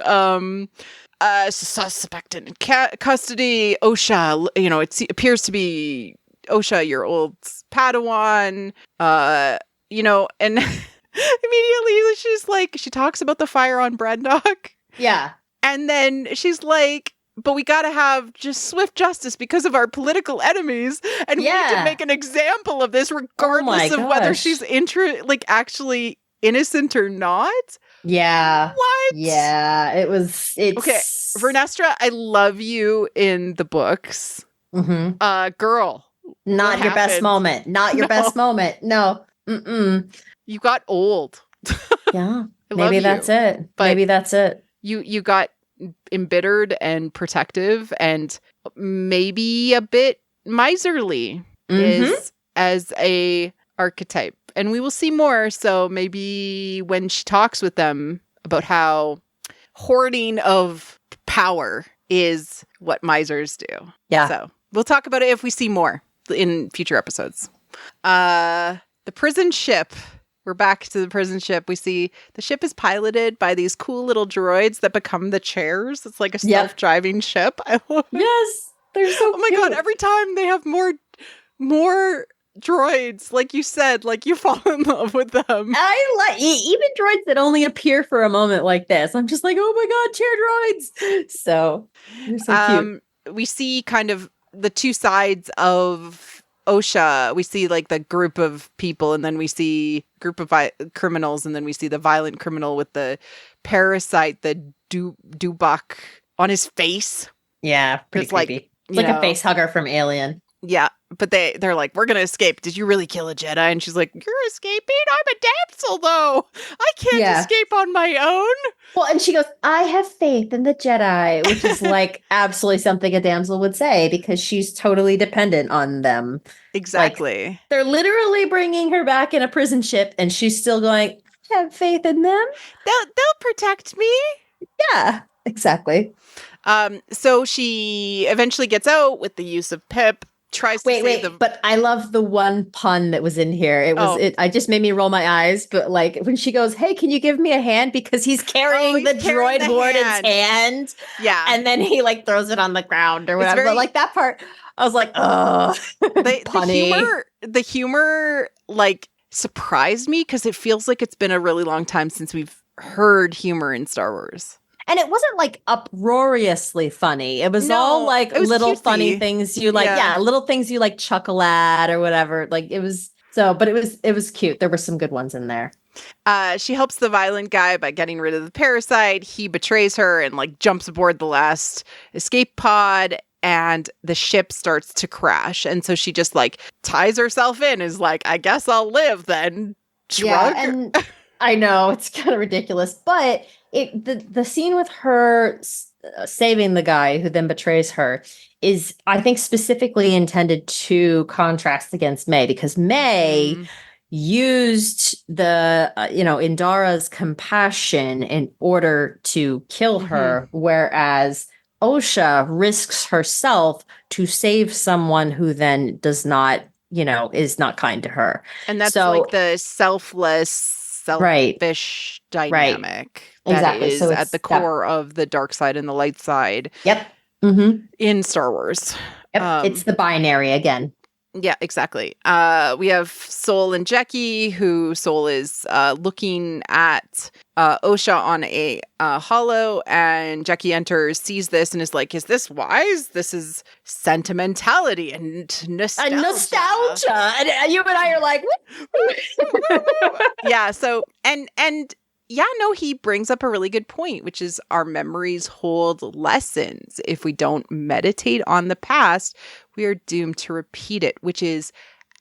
Suspect in custody. Osha, it appears to be Osha, your old Padawan. And immediately she's like, she talks about the fire on Brendok. Yeah. And then she's like, but we got to have just swift justice because of our political enemies. And we need to make an example of this regardless of whether she's actually innocent or not. Yeah. What? Yeah. It's okay. Vernestra, I love you in the books. Girl. Not your best moment. Not your best moment. No. You got old. Yeah. Maybe that's it. Maybe that's it. You got embittered and protective and maybe a bit miserly as a archetype. And we will see more. So maybe when she talks with them about how hoarding of power is what misers do. Yeah. So we'll talk about it if we see more in future episodes. The prison ship. We're back to the prison ship. We see the ship is piloted by these cool little droids that become the chairs. It's like a self-driving ship. I love it. Yes, they're so Oh my god, every time they have more droids, like you said, like you fall in love with them. I like even droids that only appear for a moment like this. I'm just like, oh my god, chair droids. So they're so cute. We see kind of the two sides of Osha. We see like the group of people, and then we see group of criminals, and then we see the violent criminal with the parasite, the Dubak on his face. Yeah, pretty creepy. It's like a face hugger from Alien. Yeah, but they're like, we're gonna escape. Did you really kill a Jedi? And she's like, you're escaping? I'm a damsel, though. I can't escape on my own. Well, and she goes, I have faith in the Jedi, which is like absolutely something a damsel would say because she's totally dependent on them. Exactly. Like, they're literally bringing her back in a prison ship, and she's still going, I have faith in them. They'll protect me. Yeah, exactly. So she eventually gets out with the use of Pip. Tries to save them. But I love the one pun that was in here. I just made me roll my eyes, but like when she goes, hey, can you give me a hand? Because he's carrying the droid warden's hand. Yeah. And then he like throws it on the ground or whatever. But like that part, I was like, oh, the humor like surprised me because it feels like it's been a really long time since we've heard humor in Star Wars. And it wasn't like uproariously funny. It was all like little cutesy. Funny things you like, little things you like chuckle at or whatever. Like it was but it was cute. There were some good ones in there. She helps the violent guy by getting rid of the parasite. He betrays her and like jumps aboard the last escape pod, and the ship starts to crash. And so she just like ties herself in, is like, I guess I'll live then. Shrug. Yeah, and I know it's kind of ridiculous, but the scene with her saving the guy who then betrays her is, I think, specifically intended to contrast against May, because May used the Indara's compassion in order to kill her, whereas Osha risks herself to save someone who then does not, is not kind to her. And that's like the selfish dynamic that is so at the core of the dark side and the light side. Yep. In Star Wars. Yep. It's the binary again. Yeah, exactly. We have Sol and Jackie, who Sol is looking at Osha on a holo, and Jackie enters, sees this, and is like, is this wise? This is sentimentality and nostalgia. And you and I are like, yeah, so, and yeah, no, he brings up a really good point, which is our memories hold lessons. If we don't meditate on the past, we are doomed to repeat it, which is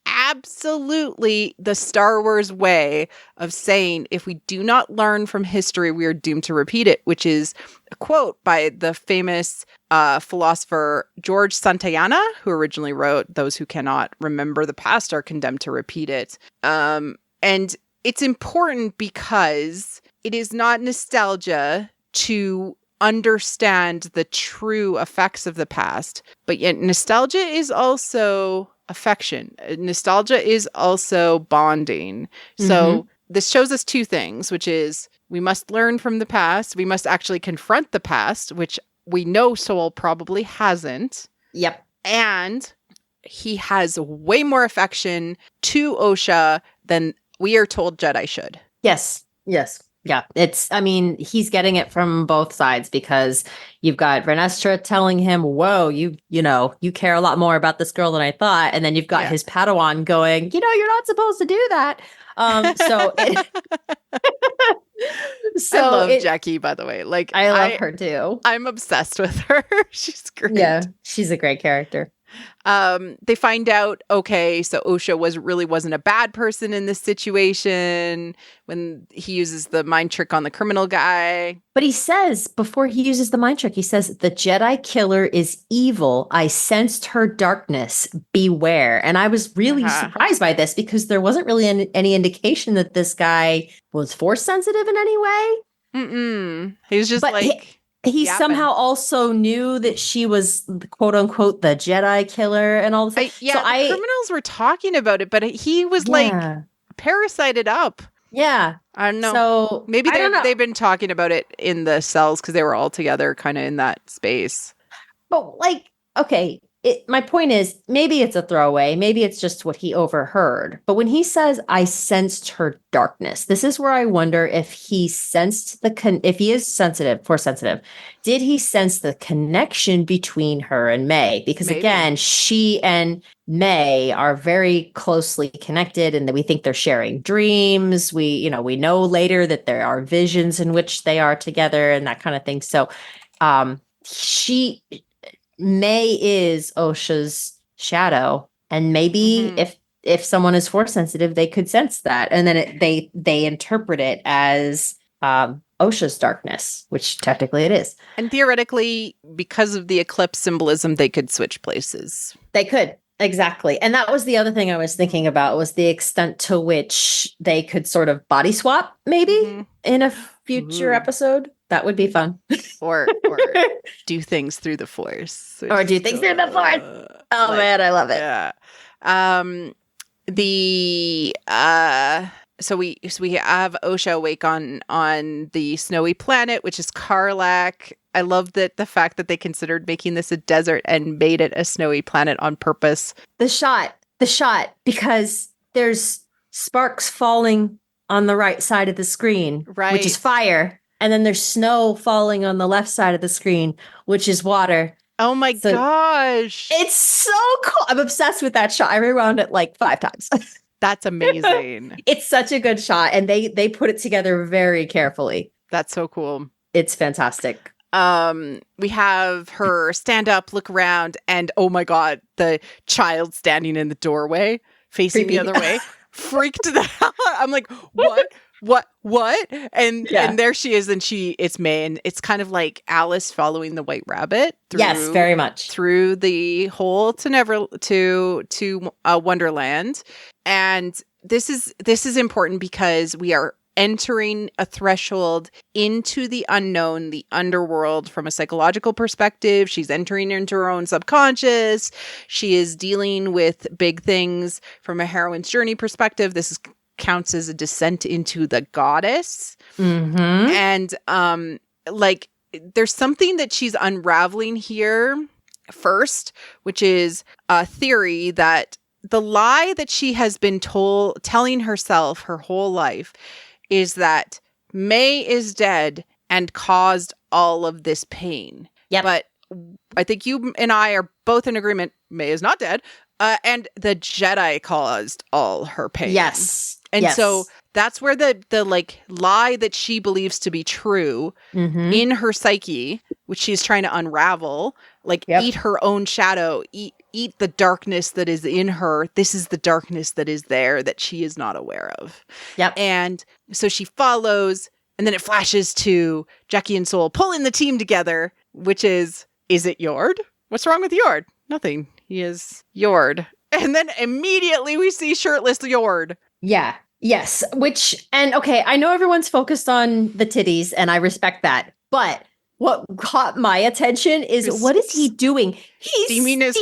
absolutely the Star Wars way of saying if we do not learn from history, we are doomed to repeat it, which is a quote by the famous philosopher George Santayana, who originally wrote, "Those who cannot remember the past are condemned to repeat it." And it's important because it is not nostalgia to understand the true effects of the past, but yet nostalgia is also affection. Nostalgia is also bonding. So this shows us two things, which is we must learn from the past. We must actually confront the past, which we know Soul probably hasn't. Yep. And he has way more affection to Osha than we are told Jedi should. Yes. Yes. Yeah. He's getting it from both sides because you've got Renestra telling him, whoa, you care a lot more about this girl than I thought. And then you've got his Padawan going, you're not supposed to do that. So I love Jackie, by the way. Like, I love her too. I'm obsessed with her. She's great. Yeah, she's a great character. They find out, okay, so Osha wasn't a bad person in this situation when he uses the mind trick on the criminal guy. But he says, before he uses the mind trick, he says, the Jedi killer is evil. I sensed her darkness. Beware. And I was really surprised by this because there wasn't really any indication that this guy was force sensitive in any way. He was just He somehow also knew that she was, quote unquote, the Jedi killer and all this. The criminals were talking about it, but he was parasited up. Yeah. I don't know. So maybe they've been talking about it in the cells because they were all together kind of in that space. But okay. My point is, maybe it's a throwaway. Maybe it's just what he overheard. But when he says, I sensed her darkness, this is where I wonder if he sensed if he is force sensitive, did he sense the connection between her and May? Because again, she and May are very closely connected and that we think they're sharing dreams. We know later that there are visions in which they are together and that kind of thing. So May is Osha's shadow, and maybe if someone is force sensitive, they could sense that, and then they interpret it as Osha's darkness, which technically it is. And theoretically, because of the eclipse symbolism, they could switch places. They could. Exactly. And that was the other thing I was thinking about was the extent to which they could sort of body swap maybe in a future episode. That would be fun. or do things through the Force. Or do things through the Force. Oh, man, I love it. Yeah. So we have Osha awake on the snowy planet, which is Karlak. I love the fact that they considered making this a desert and made it a snowy planet on purpose. The shot, because there's sparks falling on the right side of the screen, which is fire. And then there's snow falling on the left side of the screen, which is water. Oh my gosh. It's so cool. I'm obsessed with that shot. I rewound it 5 times. That's amazing. It's such a good shot. And they put it together very carefully. That's so cool. It's fantastic. We have her stand up, look around, and oh my God, the child standing in the doorway facing the other way freaked the hell out. I'm like, what? And there she is, and it's May, and it's kind of like Alice following the White Rabbit. Yes, very much through the hole to Wonderland, and this is important because we are entering a threshold into the unknown, the underworld from a psychological perspective. She's entering into her own subconscious. She is dealing with big things from a heroine's journey perspective. This counts as a descent into the goddess. And there's something that she's unraveling here first, which is a theory that the lie that she has been telling herself her whole life is that May is dead and caused all of this pain. Yep. But I think you and I are both in agreement. May is not dead. And the Jedi caused all her pain. Yes. And so that's where the like lie that she believes to be true in her psyche, which she's trying to unravel, like eat her own shadow, eat the darkness that is in her. This is the darkness that is there that she is not aware of. Yep. And so she follows, and then it flashes to Jackie and Soul pulling the team together, which is it Yord? What's wrong with Yord? Nothing. He is Yord. And then immediately we see shirtless Yord. Yeah. Yes. Okay, I know everyone's focused on the titties, and I respect that. But what caught my attention is what is he doing? He's steaming his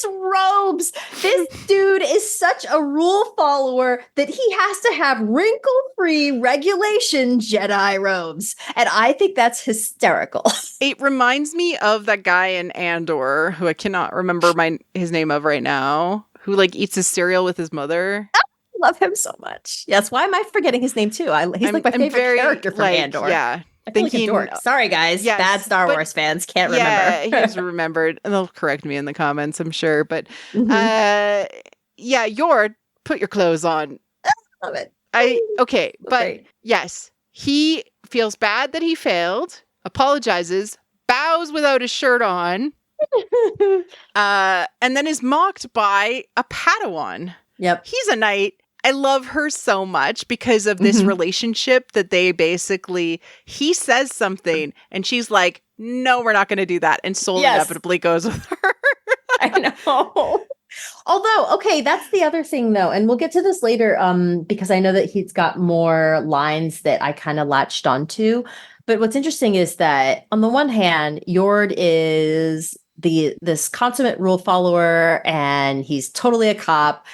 robes. This dude is such a rule follower that he has to have wrinkle-free regulation Jedi robes. And I think that's hysterical. It reminds me of that guy in Andor, who I cannot remember his name of right now, who like eats his cereal with his mother. I love him so much. Yes. Why am I forgetting his name too? He's like my favorite character from Andor. Yeah. Thinking, like sorry guys, bad Star Wars fans can't remember. Yeah, he's remembered. And they'll correct me in the comments, I'm sure. But Yord, put your clothes on. Love it. But yes, he feels bad that he failed, apologizes, bows without his shirt on, and then is mocked by a Padawan. Yep. He's a knight. I love her so much because of this relationship that they basically, he says something and she's like, no, we're not going to do that. And Soul inevitably goes with her. I know. Although, okay, that's the other thing though. And we'll get to this later because I know that he's got more lines that I kind of latched onto. But what's interesting is that on the one hand, Yord is this consummate rule follower and he's totally a cop.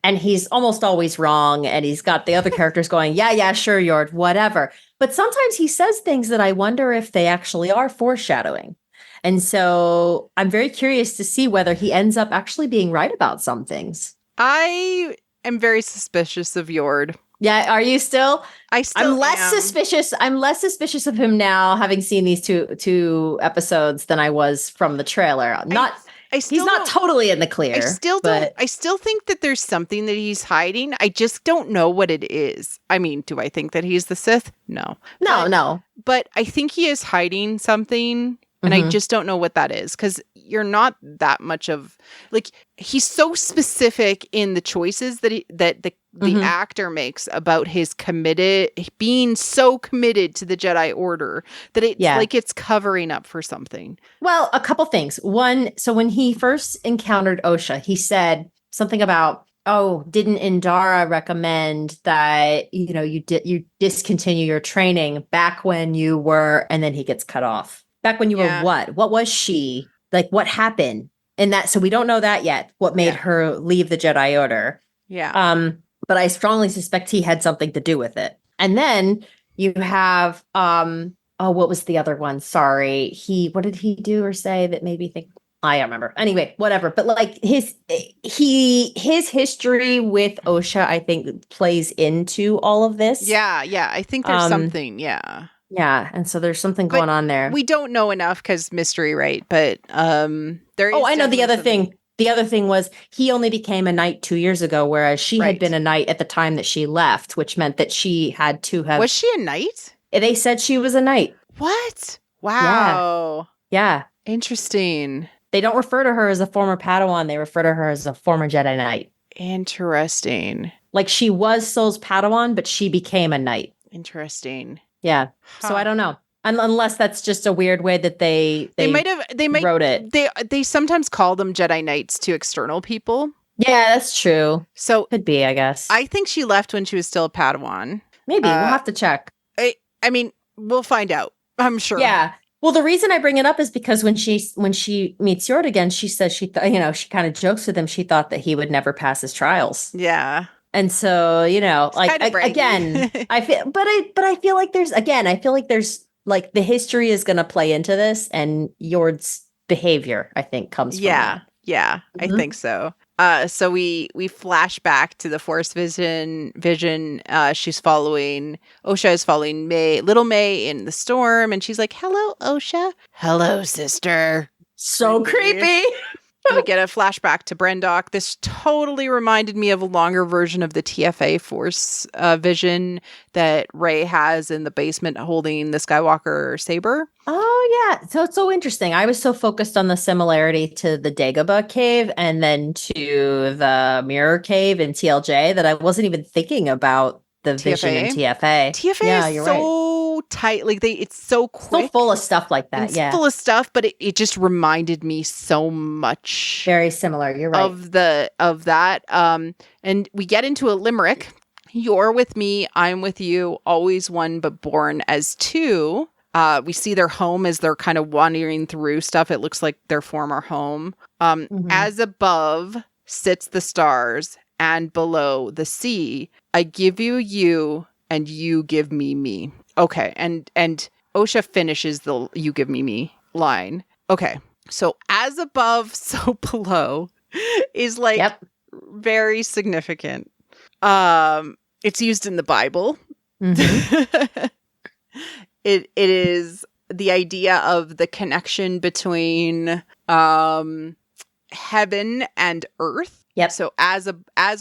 And he's almost always wrong. And he's got the other characters going, yeah, sure, Yord, whatever. But sometimes he says things that I wonder if they actually are foreshadowing. And so I'm very curious to see whether he ends up actually being right about some things. I am very suspicious of Yord. Yeah, are you still? I'm less am. suspicious. I'm less suspicious of him now, having seen these two episodes, than I was from the trailer. He's not totally in the clear. I still think that there's something that he's hiding. I just don't know what it is. I mean, do I think that he's the Sith? No. No. But I think he is hiding something. And I just don't know what that is, because you're not that much of, like, he's so specific in the choices that the actor makes about his being so committed to the Jedi Order that it's like it's covering up for something. Well, a couple things. One, so when he first encountered Osha, he said something about, didn't Indara recommend that, you discontinue your training back when you were, and then he gets cut off. Back when you were what? What was she? Like, what happened in that? So we don't know that yet. What made her leave the Jedi Order? Yeah. But I strongly suspect he had something to do with it. And then you have, what was the other one? Sorry. What did he do or say that made me think? I don't remember. Anyway, whatever. But like his history with Osha, I think, plays into all of this. Yeah. I think there's something. Yeah. Yeah, and so there's something going on there. We don't know enough because mystery, right? But there is. Oh, I know the other thing. The other thing was he only became a knight 2 years ago, whereas she had been a knight at the time that she left, which meant that she had to have. Was she a knight? They said she was a knight. What? Wow. Yeah. Interesting. They don't refer to her as a former Padawan. They refer to her as a former Jedi Knight. Interesting. Like she was Soul's Padawan, but she became a knight. Interesting. Yeah. Huh. So I don't know. Unless that's just a weird way that they wrote it. They sometimes call them Jedi Knights to external people. Yeah, that's true. So could be, I guess. I think she left when she was still a Padawan. Maybe we'll have to check. I mean, we'll find out. I'm sure. Yeah. Well, the reason I bring it up is because when she meets Yord again, she says she kind of jokes with him. She thought that he would never pass his trials. Yeah. And so, again, I feel like there's like the history is going to play into this, and Yord's behavior, I think, comes from that. Yeah, I think so. So we flash back to the Force vision. Osha is following little May in the storm, and she's like, "Hello, Osha. Hello, sister." So creepy. We get a flashback to Brendock. This totally reminded me of a longer version of the TFA Force vision that Rey has in the basement holding the Skywalker saber. Oh, yeah. So it's so interesting. I was so focused on the similarity to the Dagobah cave and then to the Mirror Cave in TLJ that I wasn't even thinking about the vision in TFA. TFA is so tight. Like it's so quick. So full of stuff like that. It's full of stuff, but it just reminded me so much. Very similar. You're right. Of that. And we get into a limerick. You're with me, I'm with you, always one but born as two. We see their home as they're kind of wandering through stuff. It looks like their former home. As above sits the stars and below the sea. I give you you and you give me. Okay. And Osha finishes the you give me line. Okay. So as above, so below is like very significant. It's used in the Bible. Mm-hmm. It is the idea of the connection between heaven and earth. Yep. So as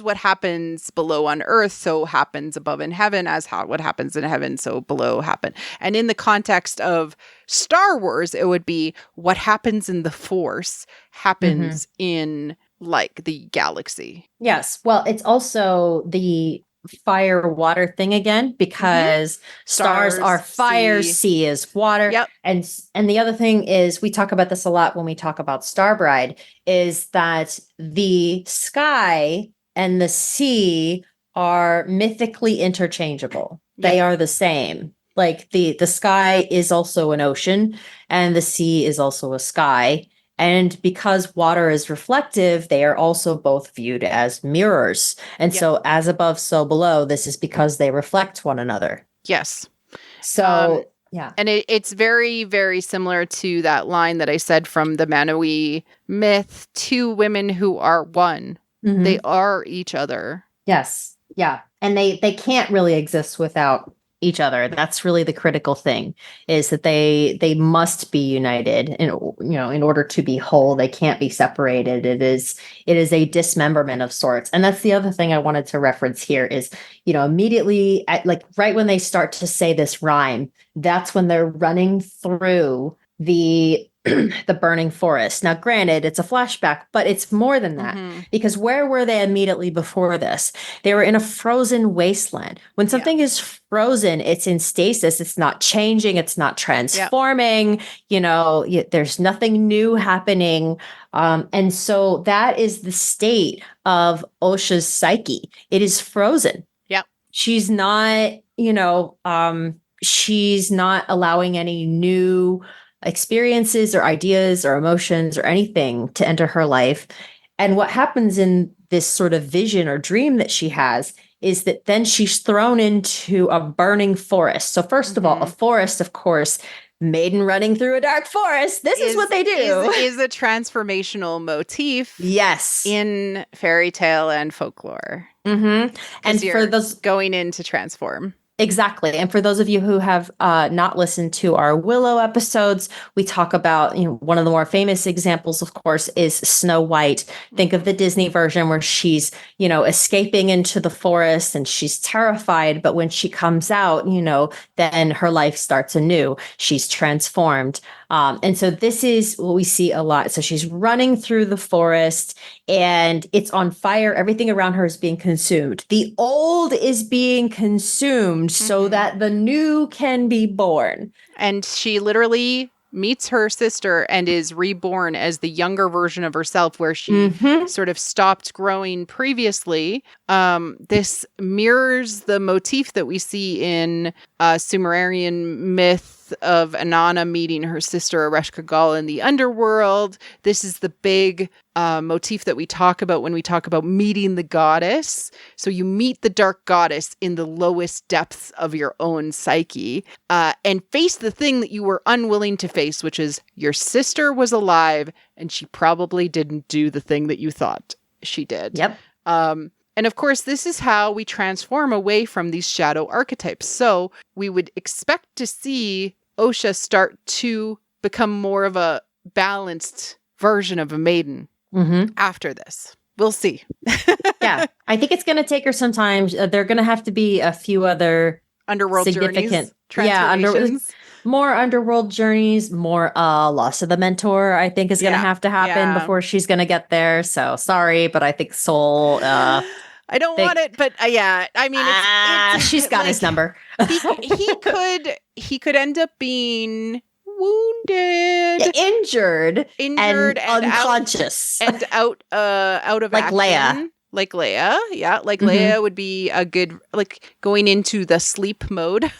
what happens below on earth, so happens above in heaven. What happens in heaven, so below happen. And in the context of Star Wars, it would be what happens in the Force happens in like the galaxy. Yes. Well, it's also the fire water thing again, because stars are fire, sea is water. Yep. And the other thing is, we talk about this a lot when we talk about Starbride, is that the sky and the sea are mythically interchangeable. They are the same. Like the sky is also an ocean and the sea is also a sky. And because water is reflective, they are also both viewed as mirrors. And so as above, so below, this is because they reflect one another. Yes. So, yeah. And it's very, very similar to that line that I said from the Manawi myth, two women who are one. Mm-hmm. They are each other. Yes. Yeah. And they can't really exist without each other. That's really the critical thing, is that they must be united in order to be whole. They can't be separated. It is a dismemberment of sorts. And that's the other thing I wanted to reference here is, immediately right when they start to say this rhyme, that's when they're running through the burning forest. Now, granted, it's a flashback, but it's more than that, because where were they immediately before this? They were in a frozen wasteland. When something is frozen, it's in stasis. It's not changing. It's not transforming. There's nothing new happening. And so that is the state of Osha's psyche. It is frozen. Yeah. She's not, she's not allowing any new experiences or ideas or emotions or anything to enter her life. And what happens in this sort of vision or dream that she has is that then she's thrown into a burning forest. So first of all, a forest, of course, maiden running through a dark forest. This is what they do. Is a transformational motif. Yes. In fairy tale and folklore. Mm-hmm. And for those going in to transform. Exactly. And for those of you who have not listened to our Willow episodes, we talk about, one of the more famous examples, of course, is Snow White. Think of the Disney version where she's, escaping into the forest and she's terrified. But when she comes out, then her life starts anew. She's transformed. And so this is what we see a lot. So she's running through the forest and it's on fire. Everything around her is being consumed. The old is being consumed so that the new can be born. And she literally meets her sister and is reborn as the younger version of herself, where she sort of stopped growing previously. This mirrors the motif that we see in Sumerian myth of Inanna meeting her sister Ereshkigal in the underworld. This is the big motif that we talk about when we talk about meeting the goddess. So you meet the dark goddess in the lowest depths of your own psyche and face the thing that you were unwilling to face, which is your sister was alive and she probably didn't do the thing that you thought she did. Yep. And of course, this is how we transform away from these shadow archetypes. So we would expect to see Osha start to become more of a balanced version of a maiden. after this. We'll see. Yeah. I think it's going to take her some time. There are going to have to be a few other underworld significant journeys, transformations. More underworld journeys, more loss of the mentor, I think is going to have to happen before she's going to get there. So sorry, but I think Soul... I don't want it, but yeah, I mean, it's she's got his number. he could end up being wounded, injured and unconscious, out of like action. Leia. Like Leia, yeah, like Leia would be a good, like going into the sleep mode,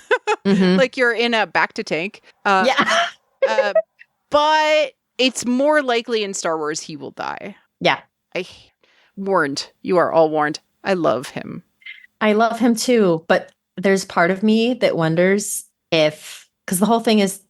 like you're in a back to tank. But it's more likely in Star Wars he will die. Yeah, warned. You are all warned. I love him. I love him too, but there's part of me that wonders if, because the whole thing is,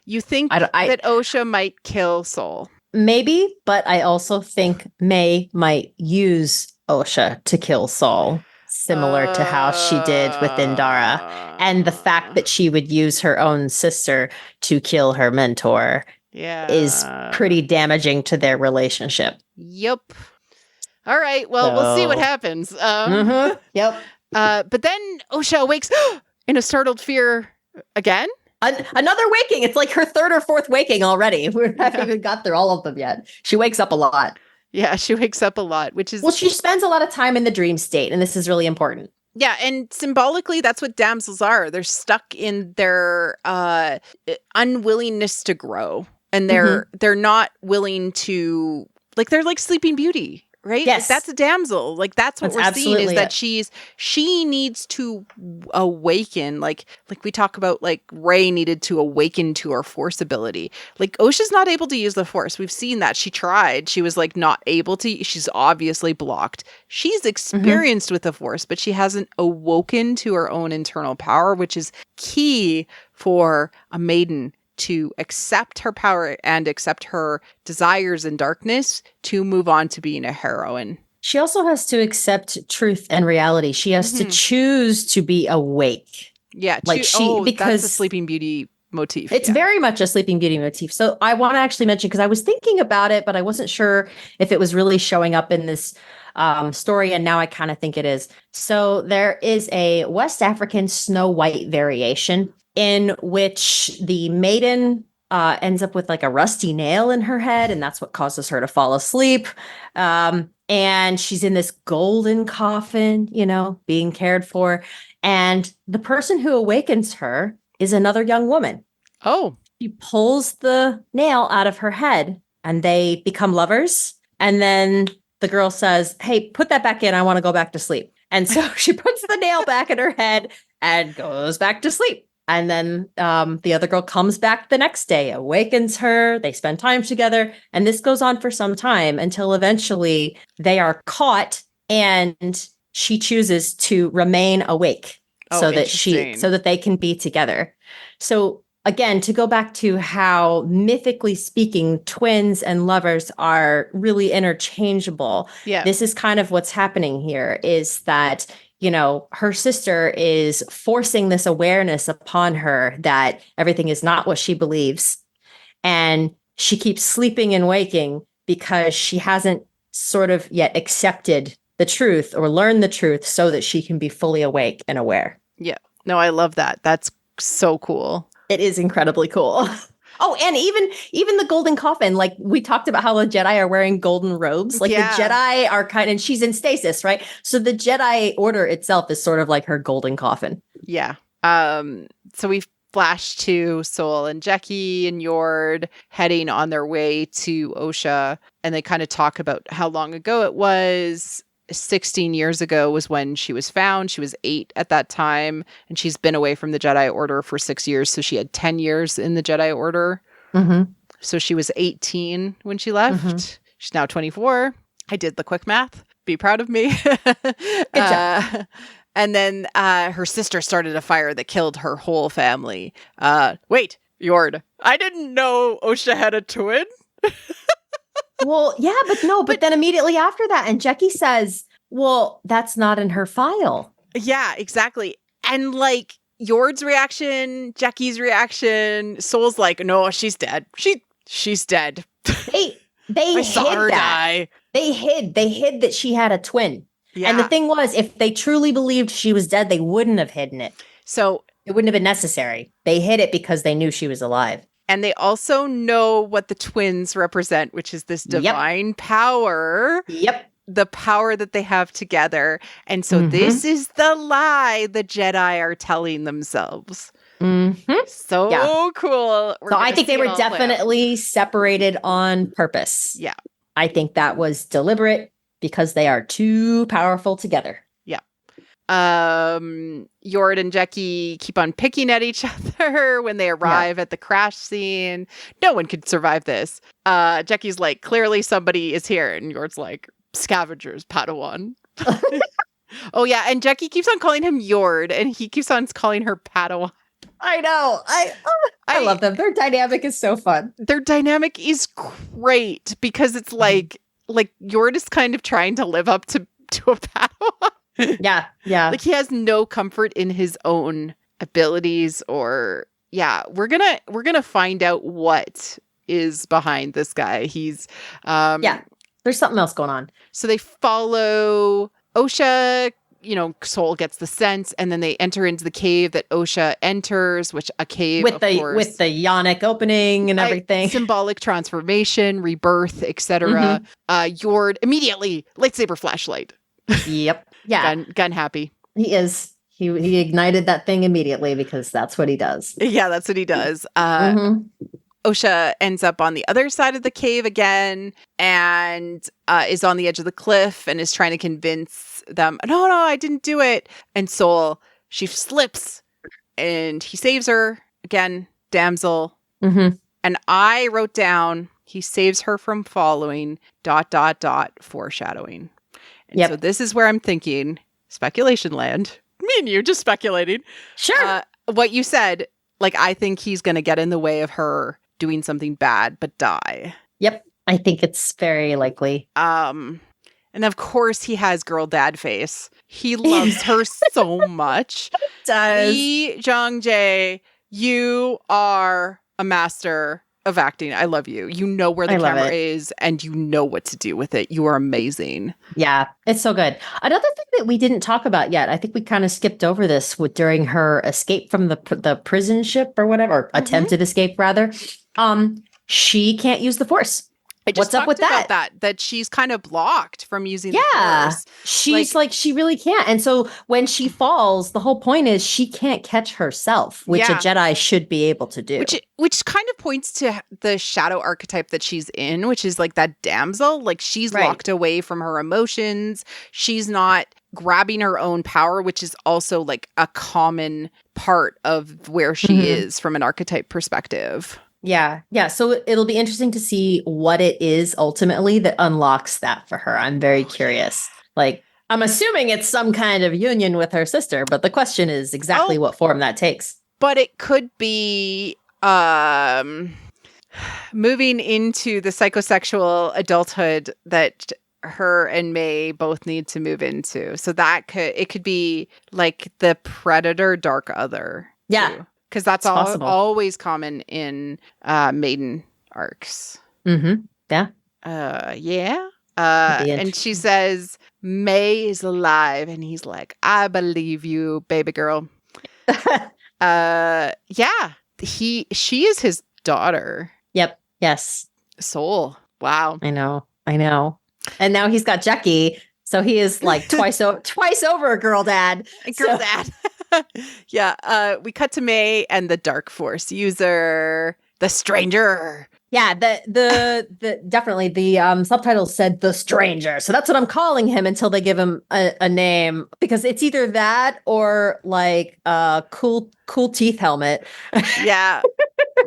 you think that Osha might kill Soul. Maybe, but I also think May might use Osha to kill Soul, similar to how she did with Indara. And the fact that she would use her own sister to kill her mentor is pretty damaging to their relationship. Yep. All right. Well, we'll see what happens. Yep. But then Osha awakes in a startled fear again. Another waking. It's like her third or fourth waking already. We haven't even got through all of them yet. She wakes up a lot. Yeah, she wakes up a lot, which is... Well, she spends a lot of time in the dream state, and this is really important. Yeah, and symbolically, that's what damsels are. They're stuck in their unwillingness to grow. And they're not willing to... Like, they're like Sleeping Beauty. Right? Yes. Like, that's a damsel. Like, that's what we're seeing is that she needs to awaken. Like we talk about, like Rey needed to awaken to her force ability. Like Osha's not able to use the force. We've seen that. She tried. She was like not able to. She's obviously blocked. She's experienced with the force, but she hasn't awoken to her own internal power, which is key for a maiden to accept her power and accept her desires and darkness to move on to being a heroine. She also has to accept truth and reality. She has to choose to be awake. Yeah. Because that's a Sleeping Beauty motif. It's very much a Sleeping Beauty motif. So I want to actually mention, because I was thinking about it, but I wasn't sure if it was really showing up in this story. And now I kind of think it is. So there is a West African Snow White variation in which the maiden ends up with like a rusty nail in her head, and that's what causes her to fall asleep. And she's in this golden coffin, being cared for. And the person who awakens her is another young woman. Oh. She pulls the nail out of her head, and they become lovers. And then the girl says, "Hey, put that back in. I want to go back to sleep." And so she puts the nail back in her head and goes back to sleep. And then the other girl comes back the next day, awakens her. They spend time together. And this goes on for some time until eventually they are caught and she chooses to remain awake so that they can be together. So again, to go back to how mythically speaking, twins and lovers are really interchangeable. Yeah. This is kind of what's happening here is that her sister is forcing this awareness upon her that everything is not what she believes. And she keeps sleeping and waking because she hasn't sort of yet accepted the truth or learned the truth so that she can be fully awake and aware. Yeah. No, I love that. That's so cool. It is incredibly cool. Oh, and even the golden coffin, like we talked about how the Jedi are wearing golden robes. Like the Jedi are and she's in stasis, right? So the Jedi Order itself is sort of like her golden coffin. Yeah. So we flash to Soul and Jackie and Yord heading on their way to Osha, and they kind of talk about how long ago it was. 16 years ago was when she was found. She was 8 at that time, and she's been away from the Jedi Order for 6 years. So she had 10 years in the Jedi Order. So she was 18 when she left. She's now 24. I did the quick math. Be proud of me. Good job. And then her sister started a fire that killed her whole family. Wait, Yord, I didn't know Osha had a twin. Well, yeah, but then immediately after that, and Jackie says, well, that's not in her file. Yeah, exactly. And like Yord's reaction, Jackie's reaction, Soul's like, no, she's dead. She's dead. They I saw hid her that. die. They hid that she had a twin. Yeah. And the thing was, if they truly believed she was dead, they wouldn't have hidden it. So it wouldn't have been necessary. They hid it because they knew she was alive. And they also know what the twins represent, which is this divine power. Yep. The power that they have together. And so this is the lie the Jedi are telling themselves. So cool. So I think they were definitely separated on purpose. Yeah. I think that was deliberate because they are too powerful together. Yeah. Yord and Jackie keep on picking at each other when they arrive at the crash scene. No one could survive this. Jackie's like, clearly somebody is here. And Yord's like, scavengers, Padawan. Oh, yeah. And Jackie keeps on calling him Yord, and he keeps on calling her Padawan. I know. I love them. Their dynamic is so fun. Their dynamic is great because it's like Yord is kind of trying to live up to a Padawan. Yeah. Like he has no comfort in his own abilities we're gonna find out what is behind this guy. He's there's something else going on. So they follow Osha. Soul gets the sense, and then they enter into the cave that Osha enters, which a cave with the Yonic opening and everything, symbolic transformation, rebirth, etc. Yord immediately lightsaber flashlight. Yep. Yeah. Gun happy. He is. He ignited that thing immediately because that's what he does. Yeah, that's what he does. Osha ends up on the other side of the cave again and is on the edge of the cliff and is trying to convince them, no, I didn't do it. And Soul, she slips and he saves her again, damsel. And I wrote down, he saves her from following ... foreshadowing. And so this is where I'm thinking, speculation land. Me and you just speculating. Sure. What you said, like, I think he's going to get in the way of her doing something bad, but die. Yep. I think it's very likely. And of course he has girl dad face. He loves her so much. Does. Lee Jong-jae, you are a master of acting. I love you. You know where the camera is and you know what to do with it. You are amazing. Yeah, it's so good. Another thing that we didn't talk about yet, I think we kind of skipped over this during her escape from the prison ship or whatever, or attempted escape rather. She can't use the Force. What's up with that? That she's kind of blocked from using the Force. She's like she really can't. And so when she falls, the whole point is she can't catch herself, which a Jedi should be able to do. Which kind of points to the shadow archetype that she's in, which is like that damsel. Like she's locked away from her emotions. She's not grabbing her own power, which is also like a common part of where she is from an archetype perspective. Yeah. So it'll be interesting to see what it is ultimately that unlocks that for her. I'm very curious. Like, I'm assuming it's some kind of union with her sister, but the question is exactly what form that takes. But it could be moving into the psychosexual adulthood that her and May both need to move into. So it could be like the predator dark other. Yeah. Too. Because that's always common in maiden arcs. Yeah. And she says, May is alive. And he's like, I believe you, baby girl. She is his daughter. Yep. Yes. Soul. Wow. I know. And now he's got Jackie. So he is like twice over a girl dad. Dad. We cut to May and the Dark Force user, the stranger. Yeah, the definitely the subtitles said the stranger. So that's what I'm calling him until they give him a name, because it's either that or like a cool teeth helmet. Yeah.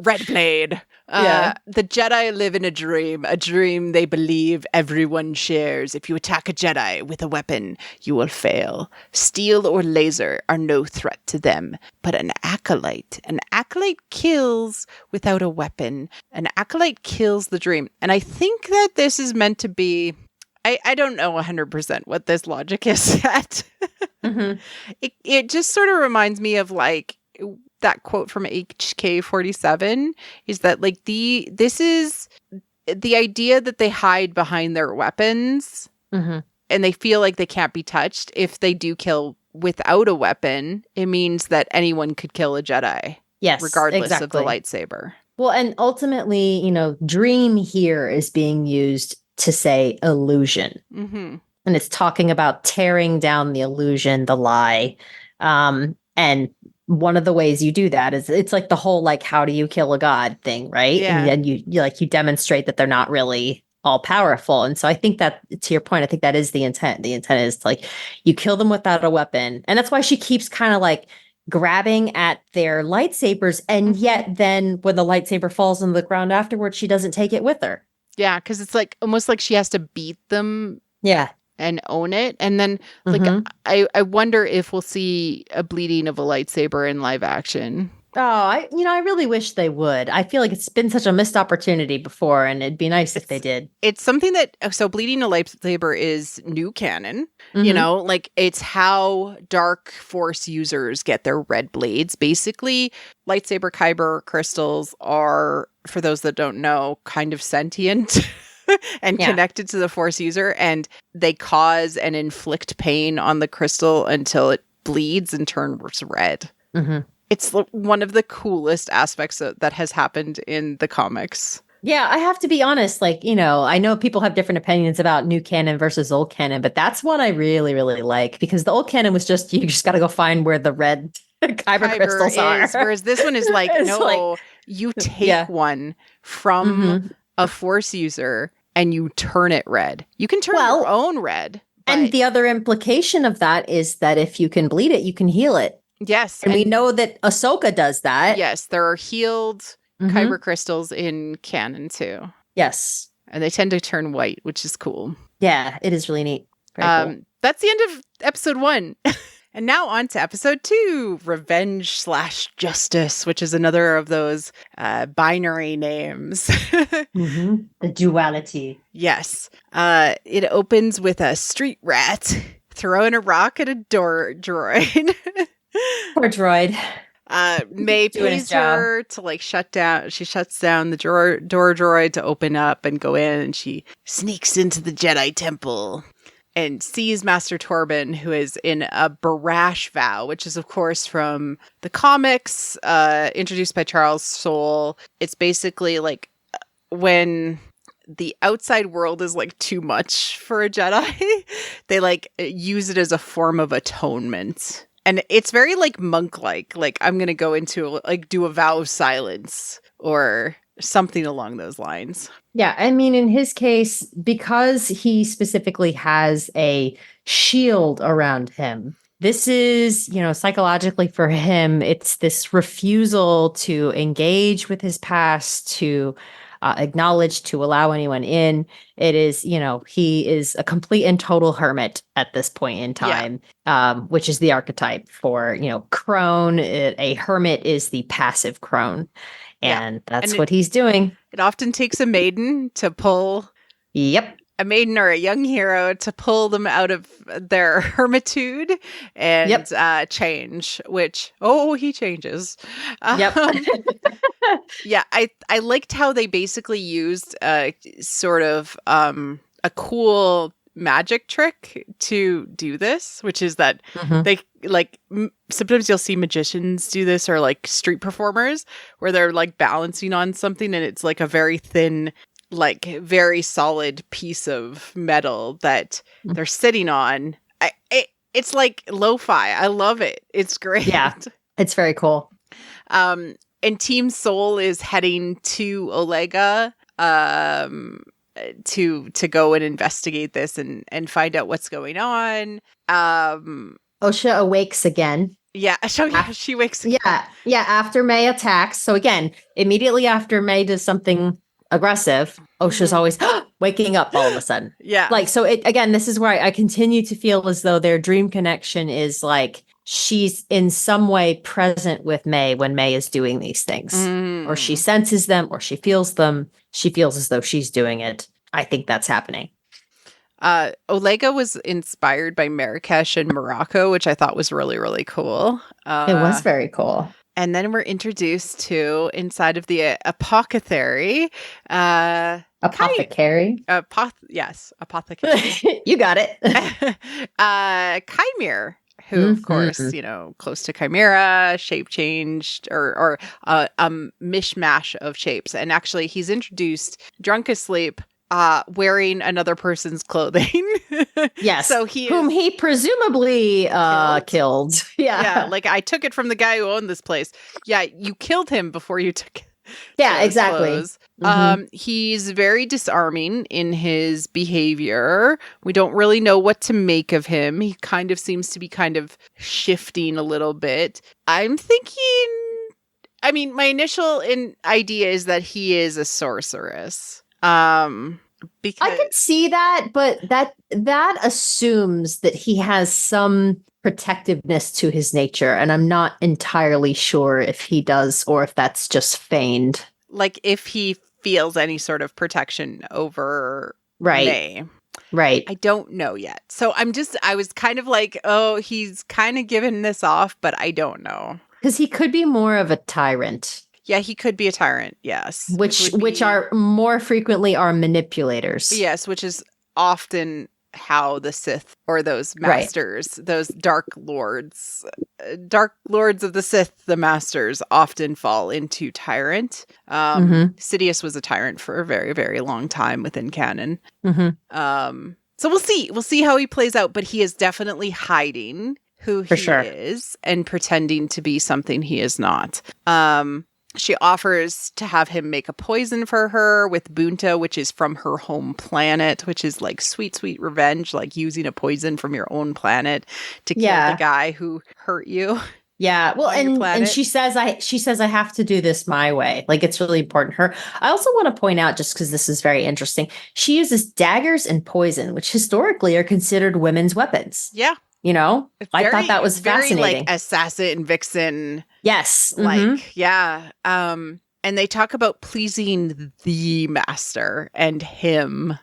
Red blade. The Jedi live in a dream they believe everyone shares. If you attack a Jedi with a weapon, you will fail. Steel or laser are no threat to them. But an Acolyte kills without a weapon. An Acolyte kills the dream. And I think that this is meant to be, I don't know 100% what this logic is yet. It just sort of reminds me of like, that quote from HK47 is that like this is the idea that they hide behind their weapons and they feel like they can't be touched. If they do kill without a weapon, it means that anyone could kill a Jedi. Yes, regardless of the lightsaber. Well, and ultimately, dream here is being used to say illusion. Mm-hmm. And it's talking about tearing down the illusion, the lie. And one of the ways you do that is it's like the whole, like, how do you kill a god thing, right? Yeah. And then you demonstrate that they're not really all powerful. And so I think that, to your point, I think that is the intent. The intent is like you kill them without a weapon. And that's why she keeps kind of like grabbing at their lightsabers. And yet then when the lightsaber falls on the ground afterwards, she doesn't take it with her. Yeah, because it's like almost like she has to beat them. Yeah. And own it. And then like I wonder if we'll see a bleeding of a lightsaber in live action. Oh, I really wish they would. I feel like it's been such a missed opportunity before, and it'd be nice if they did. It's something that, so bleeding a lightsaber is new canon, like it's how dark force users get their red blades. Basically, lightsaber kyber crystals are, for those that don't know, kind of sentient and connected to the force user, and they cause and inflict pain on the crystal until it bleeds and turns red. It's one of the coolest aspects that has happened in the comics. Yeah, I have to be honest. Like, I know people have different opinions about new canon versus old canon, but that's one I really, really like, because the old canon was just, you just got to go find where the red kyber crystals are. Whereas this one is like, you take one from a force user and you turn it red. You can turn your own red. And the other implication of that is that if you can bleed it, you can heal it. Yes. And we know that Ahsoka does that. Yes, there are healed kyber crystals in canon too. Yes. And they tend to turn white, which is cool. Yeah, it is really neat. Very cool. That's the end of episode 1. And now on to episode 2, Revenge/Justice, which is another of those binary names. The duality. Yes. It opens with a street rat throwing a rock at a door droid. Poor droid. May pays her to like shut down. She shuts down the door droid to open up and go in, and she sneaks into the Jedi temple and sees Master Torben, who is in a Barash vow, which is of course from the comics, introduced by Charles Soule. It's basically like when the outside world is like too much for a Jedi, they like use it as a form of atonement. And it's very like monk-like, like I'm going to go into like do a vow of silence or something along those lines. Yeah. I mean, in his case, because he specifically has a shield around him, this is, psychologically for him, it's this refusal to engage with his past, to acknowledge, to allow anyone in. It is, he is a complete and total hermit at this point in time, which is the archetype for, crone. A hermit is the passive crone. And that's what he's doing. It often takes a maiden to pull. Yep. A maiden or a young hero to pull them out of their hermitude and change, which, he changes. Yep. Yeah, I liked how they basically used sort of a cool magic trick to do this, which is that they like sometimes you'll see magicians do this, or like street performers where they're like balancing on something and it's like a very thin, like very solid piece of metal that they're sitting on. It's like lo-fi. I love it. It's great. Yeah, it's very cool. And Team Soul is heading to Olega to go and investigate this and find out what's going on. Osha awakes again. Yeah, she wakes up. Yeah, after May attacks. So again, immediately after May does something aggressive, Osha's always waking up all of a sudden. Yeah. Like, so this is where I continue to feel as though their dream connection is like she's in some way present with May when May is doing these things. Or she senses them, or she feels them. She feels as though she's doing it. I think that's happening. Olega was inspired by Marrakesh and Morocco, which I thought was really, really cool. It was very cool. And then we're introduced to, inside of the apothecary, Apothecary. Yes, apothecary. You got it. Chimere, who, of course, close to chimera, shape changed, or a mishmash of shapes. And actually, he's introduced drunk asleep, wearing another person's clothing. Yes. So whom he presumably killed. Yeah. Like, I took it from the guy who owned this place. Yeah, you killed him before you took it. Yeah, exactly. He's very disarming in his behavior. We don't really know what to make of him. He kind of seems to be kind of shifting a little bit. I'm thinking, my initial idea is that he is a sorceress. Because I can see that, but that assumes that he has some protectiveness to his nature, and I'm not entirely sure if he does or if that's just feigned. Like, if he feels any sort of protection over Right. May. Right. I don't know yet. So I was kind of like, oh, he's kind of given this off, but I don't know. Because he could be more of a tyrant. Yeah, he could be a tyrant, yes. Which are more frequently are manipulators. Yes, which is often how the Sith, or those masters, those dark lords of the Sith, the masters, often fall into tyrant. Sidious was a tyrant for a very, very long time within canon. So we'll see how he plays out, but he is definitely hiding who he is and pretending to be something he is not. She offers to have him make a poison for her with bunta, which is from her home planet, which is like sweet, sweet revenge, like using a poison from your own planet to kill the guy who hurt you. Yeah. Well, and she says I have to do this my way. Like, it's really important to her. I also want to point out, just because this is very interesting, she uses daggers and poison, which historically are considered women's weapons. Yeah. I thought that was fascinating. Very, like, assassin and vixen. Yes. Like, yeah. And they talk about pleasing the master and him.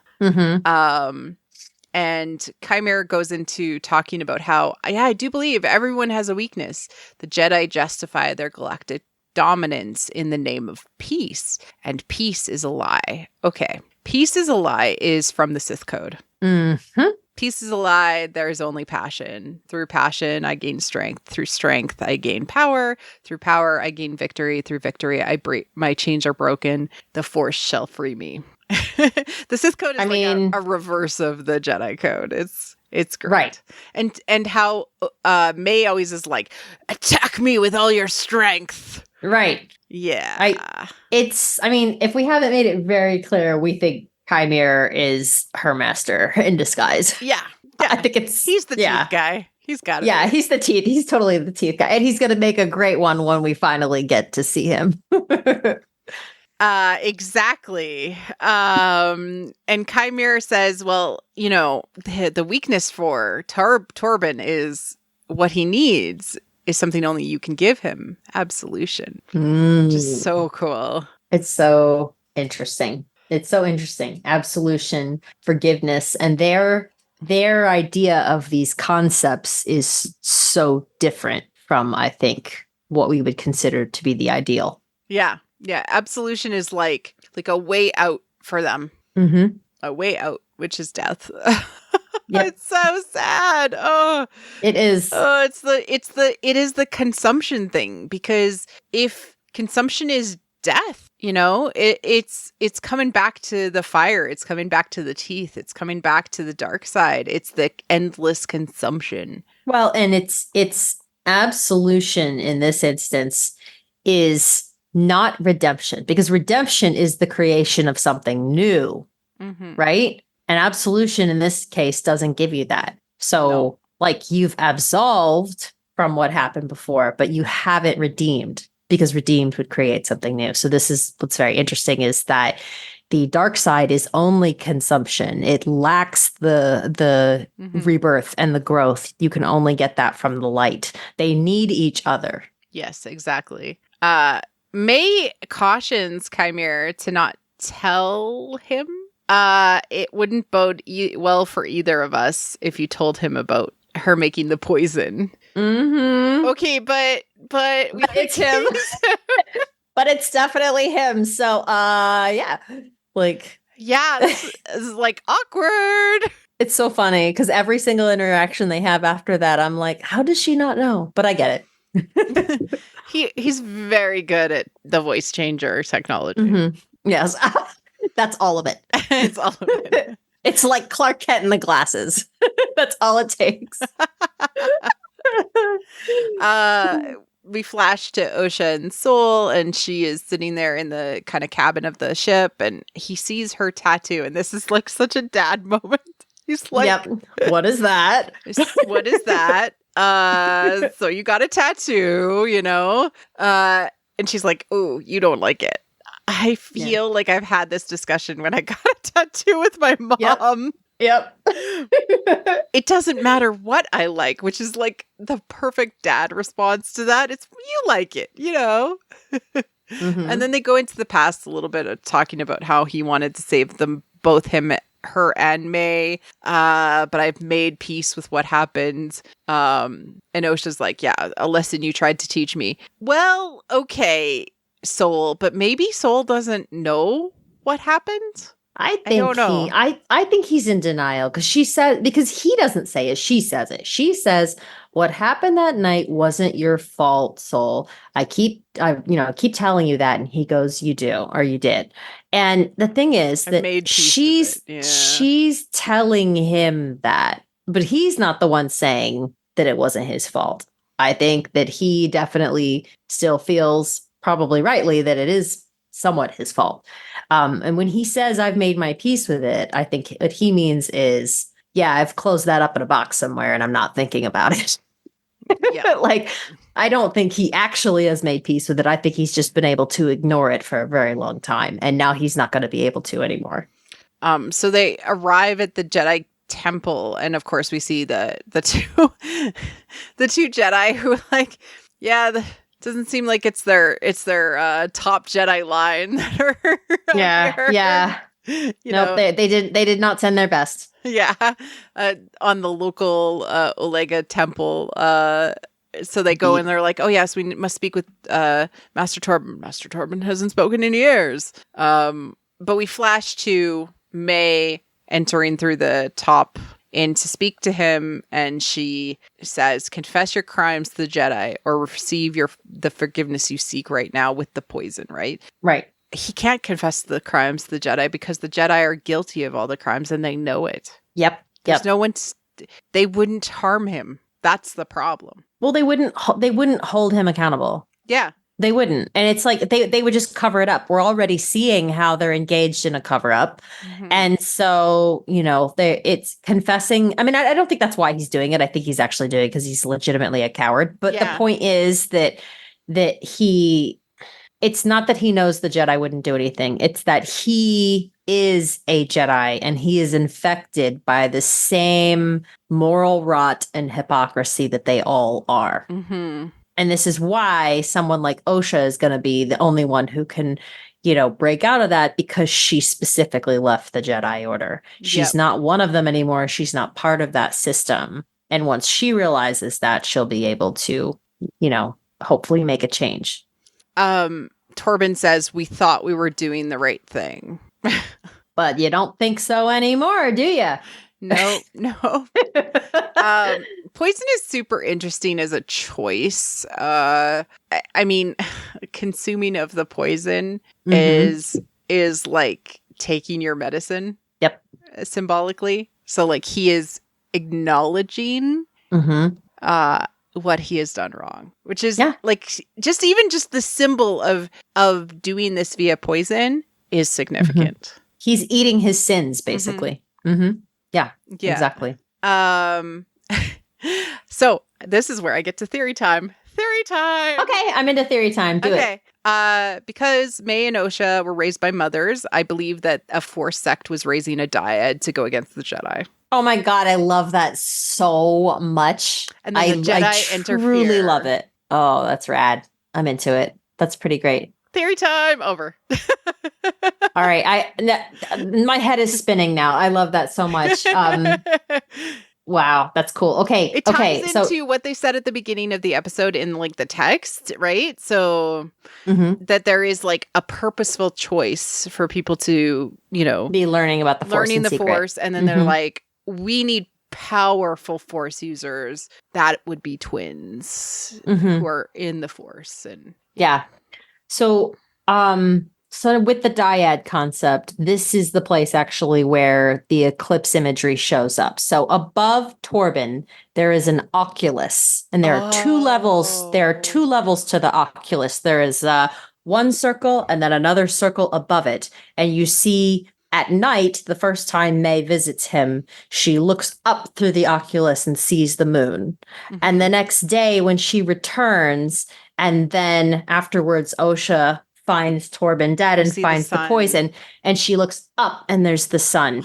And Chimera goes into talking about how, I do believe everyone has a weakness. The Jedi justify their galactic dominance in the name of peace. And peace is a lie. Okay. Peace is a lie is from the Sith Code. Peace is a lie. There is only passion. Through passion, I gain strength. Through strength, I gain power. Through power, I gain victory. Through victory, my chains are broken. The Force shall free me. The Sith Code is a reverse of the Jedi Code. It's great. Right. And how May always is like, attack me with all your strength. Right. Yeah. If we haven't made it very clear, we think Chimera is her master in disguise. Yeah. I think he's the teeth guy. He's got it. Yeah, he's the teeth. He's totally the teeth guy. And he's going to make a great one when we finally get to see him. Exactly. And Chimera says, well, the weakness for Torben is what he needs is something only you can give him. Absolution. Which is so cool. It's so interesting. Absolution, forgiveness, and their idea of these concepts is so different from, I think, what we would consider to be the ideal. Yeah. Yeah. Absolution is like a way out for them. A way out, which is death. Yep. It's so sad. Oh, it is. Oh, it is the consumption thing, because if consumption is death, it's coming back to the fire. It's coming back to the teeth. It's coming back to the dark side. It's the endless consumption. Well, and it's absolution in this instance is not redemption, because redemption is the creation of something new, right? And absolution in this case doesn't give you that. So, like, you've absolved from what happened before, but you haven't redeemed, because redeemed would create something new. So this is what's very interesting, is that the dark side is only consumption. It lacks the rebirth and the growth. You can only get that from the light. They need each other. Yes, exactly. May cautions Chimera to not tell him. It wouldn't bode well for either of us if you told him about her making the poison. Okay, but it's him. But it's definitely him. So yeah. Like, Yeah, this is like awkward. It's so funny because every single interaction they have after that, I'm like, how does she not know? But I get it. He's very good at the voice changer technology. Mm-hmm. Yes, that's all of it. It's all of it. It's like Clark Kent in the glasses. That's all it takes. We flash to Osha and Sol, and she is sitting there in the kind of cabin of the ship, and he sees her tattoo, and this is like such a dad moment. He's like, yep. What is that? What is that? So you got a tattoo, you know? And she's like, oh, you don't like it. I feel like I've had this discussion when I got a tattoo with my mom. Yep. It doesn't matter what I like, which is like the perfect dad response to that. It's you like it, you know? And then they go into the past a little bit of talking about how he wanted to save them, both her and May, but I've made peace with what happened. And Osha's like, yeah, a lesson you tried to teach me. Well, okay, Sol, but maybe Sol doesn't know what happened. I think he's in denial because he doesn't say it. She says it. She says, what happened that night wasn't your fault, Sol. I keep telling you that. And he goes, you do, or you did. And the thing is that she's telling him that, but he's not the one saying that it wasn't his fault. I think that he definitely still feels, probably rightly, that it is somewhat his fault. And when he says, I've made my peace with it, I think what he means is, yeah, I've closed that up in a box somewhere and I'm not thinking about it. Yeah. Like, I don't think he actually has made peace with it. I think he's just been able to ignore it for a very long time. And now he's not going to be able to anymore. So they arrive at the Jedi temple. And of course, we see the two Jedi who like, doesn't seem like it's their top Jedi line that are yeah. They did not send their best. Yeah, on the local Olega temple. So they go and they're like, oh yes, we must speak with Master Torben. Master Torben hasn't spoken in years. But we flash to May entering through the top in to speak to him, and she says, confess your crimes to the Jedi or receive the forgiveness you seek right now with the poison, right? Right. He can't confess the crimes to the Jedi because the Jedi are guilty of all the crimes and they know it. Yep. There's no one, they wouldn't harm him. That's the problem. Well, they wouldn't hold him accountable. Yeah. They wouldn't. And it's like they would just cover it up. We're already seeing how they're engaged in a cover up. Mm-hmm. And so, it's confessing. I mean, I don't think that's why he's doing it. I think he's actually doing it because he's legitimately a coward. But the point is that it's not that he knows the Jedi wouldn't do anything. It's that he is a Jedi and he is infected by the same moral rot and hypocrisy that they all are. Mm-hmm. And this is why someone like Osha is going to be the only one who can, break out of that because she specifically left the Jedi Order. She's not one of them anymore. She's not part of that system. And once she realizes that, she'll be able to, hopefully make a change. Torben says, we thought we were doing the right thing. But you don't think so anymore, do you? No. Poison is super interesting as a choice. I mean, consuming of the poison is like taking your medicine. Yep. Symbolically. So like he is acknowledging what he has done wrong, which is like just the symbol of doing this via poison is significant. Mm-hmm. He's eating his sins, basically. Mm-hmm. Yeah, exactly. So this is where I get to theory time. Okay, I'm into theory time. Do it. Because May and Osha were raised by mothers, I believe that a Force sect was raising a dyad to go against the Jedi. Oh my God, I love that so much. And then the Jedi I truly love it. Oh, that's rad. I'm into it. That's pretty great. Theory time over. All right. My head is spinning now. I love that so much. Wow, that's cool. Okay. It ties into what they said at the beginning of the episode in like the text, right? So that there is like a purposeful choice for people to, be learning about the Force, learning the secret. Force, and then they're like, we need powerful Force users. That would be twins who are in the Force, and So, so with the dyad concept, this is the place actually where the eclipse imagery shows up. So above Torben, there is an oculus, and there are two levels. There are two levels to the oculus. There is one circle and then another circle above it. And you see at night, the first time May visits him, she looks up through the oculus and sees the moon. And the next day when she returns, and then afterwards, Osha finds Torben dead and finds the poison, and she looks up and there's the sun.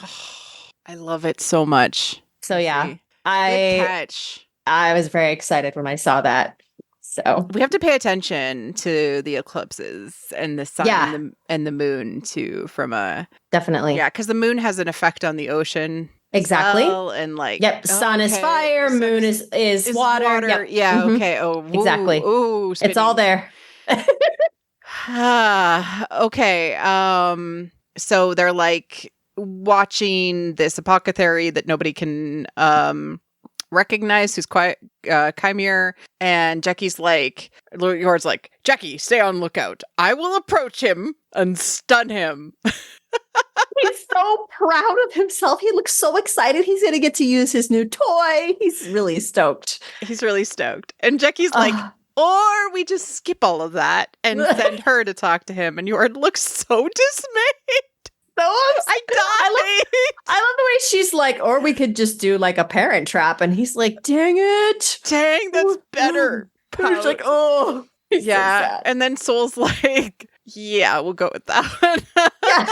I love it so much. So yeah, Good catch. I was very excited when I saw that. So we have to pay attention to the eclipses and the sun and the moon too. Definitely, because the moon has an effect on the ocean. Exactly. Well, and like sun is fire, moon is water. Yep. Yeah. Okay. Oh, exactly. Ooh, it's all there. Okay. So they're like watching this apothecary that nobody can recognize, who's quite Chimere, and Jackie's like, Yord's like, Jackie, stay on lookout. I will approach him and stun him. He's so proud of himself. He looks so excited. He's going to get to use his new toy. He's really stoked. And Jackie's like, or we just skip all of that and send her to talk to him. And Yord looks so dismayed. I died. I love the way she's like, or we could just do like a parent trap. And he's like, dang it. Dang, that's better. He's like, oh. He's so sad. And then Soul's like, yeah, we'll go with that one. Yeah.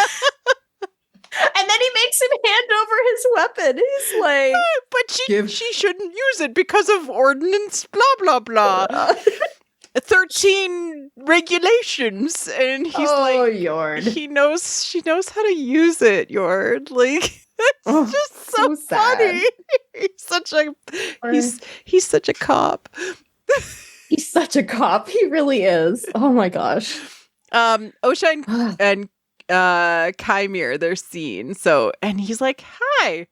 And then he makes him hand over his weapon. He's like, but she shouldn't use it because of ordinance, blah, blah, blah. 13 regulations. And he's Yord. she knows how to use it, Yord. Like, it's just so funny. He's such a cop. He's such a cop. He really is. Oh my gosh. Osha and Chimere, they're seen. So, and he's like, hi.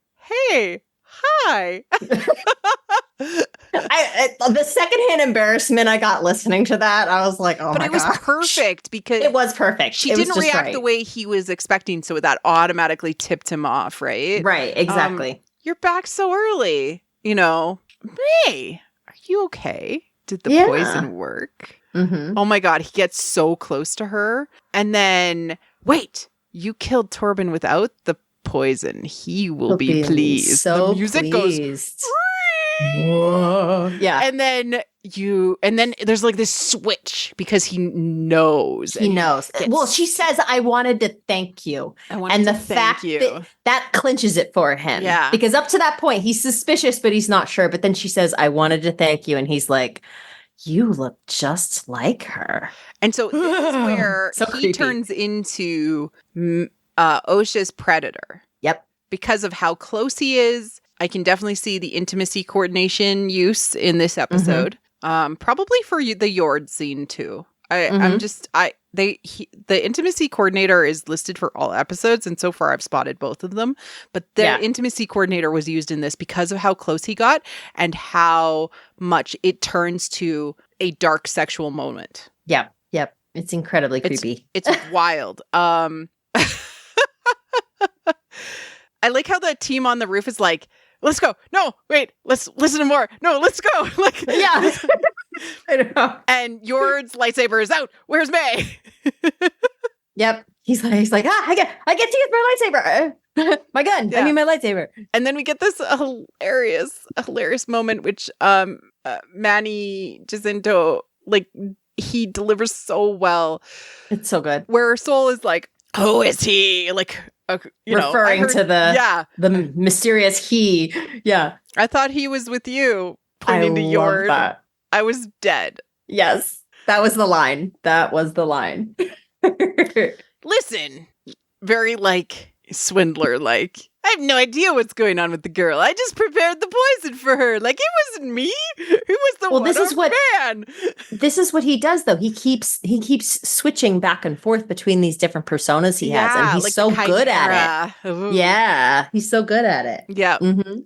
The secondhand embarrassment I got listening to that, I was like, oh my god. But it was perfect because it was perfect. She didn't react the way he was expecting, so that automatically tipped him off, right? Right, exactly. You're back so early. May, are you okay? Did the poison work? Oh my god, he gets so close to her. And then, wait, you killed Torben without the poison. He will be pleased. So the music goes. Whoa. Yeah. And then there's like this switch because he knows. He knows. Well, she says, I wanted to thank you. And the fact that clinches it for him. Yeah. Because up to that point, he's suspicious, but he's not sure. But then she says, I wanted to thank you. And he's like, you look just like her. And so this is where he turns into Osha's predator. Yep. Because of how close he is. I can definitely see the intimacy coordination use in this episode. Probably for the Yord scene too. The intimacy coordinator is listed for all episodes, and so far I've spotted both of them. But the intimacy coordinator was used in this because of how close he got and how much it turns to a dark sexual moment. Yep. It's incredibly creepy. It's wild. I like how the team on the roof is like, let's go. No, wait, let's listen to more. No, let's go. Like, yeah. I know. And Yord's lightsaber is out. Where's May? Yep. He's like, I get to use my lightsaber. My gun. Yeah. I mean my lightsaber. And then we get this hilarious moment, which Manny Jacinto, like, he delivers so well. It's so good. Where Soul is like, who is he? Like, referring to the mysterious he. Yeah. I thought he was with you, pointing to Yord. That. I was dead. Yes. That was the line. Listen, very like swindler, like, I have no idea what's going on with the girl. I just prepared the poison for her. Like, it wasn't me. It was the man. This is what he does, though. He keeps switching back and forth between these different personas he has, and he's like so good at it. Ooh. Yeah, he's so good at it. Yeah. Mm-hmm.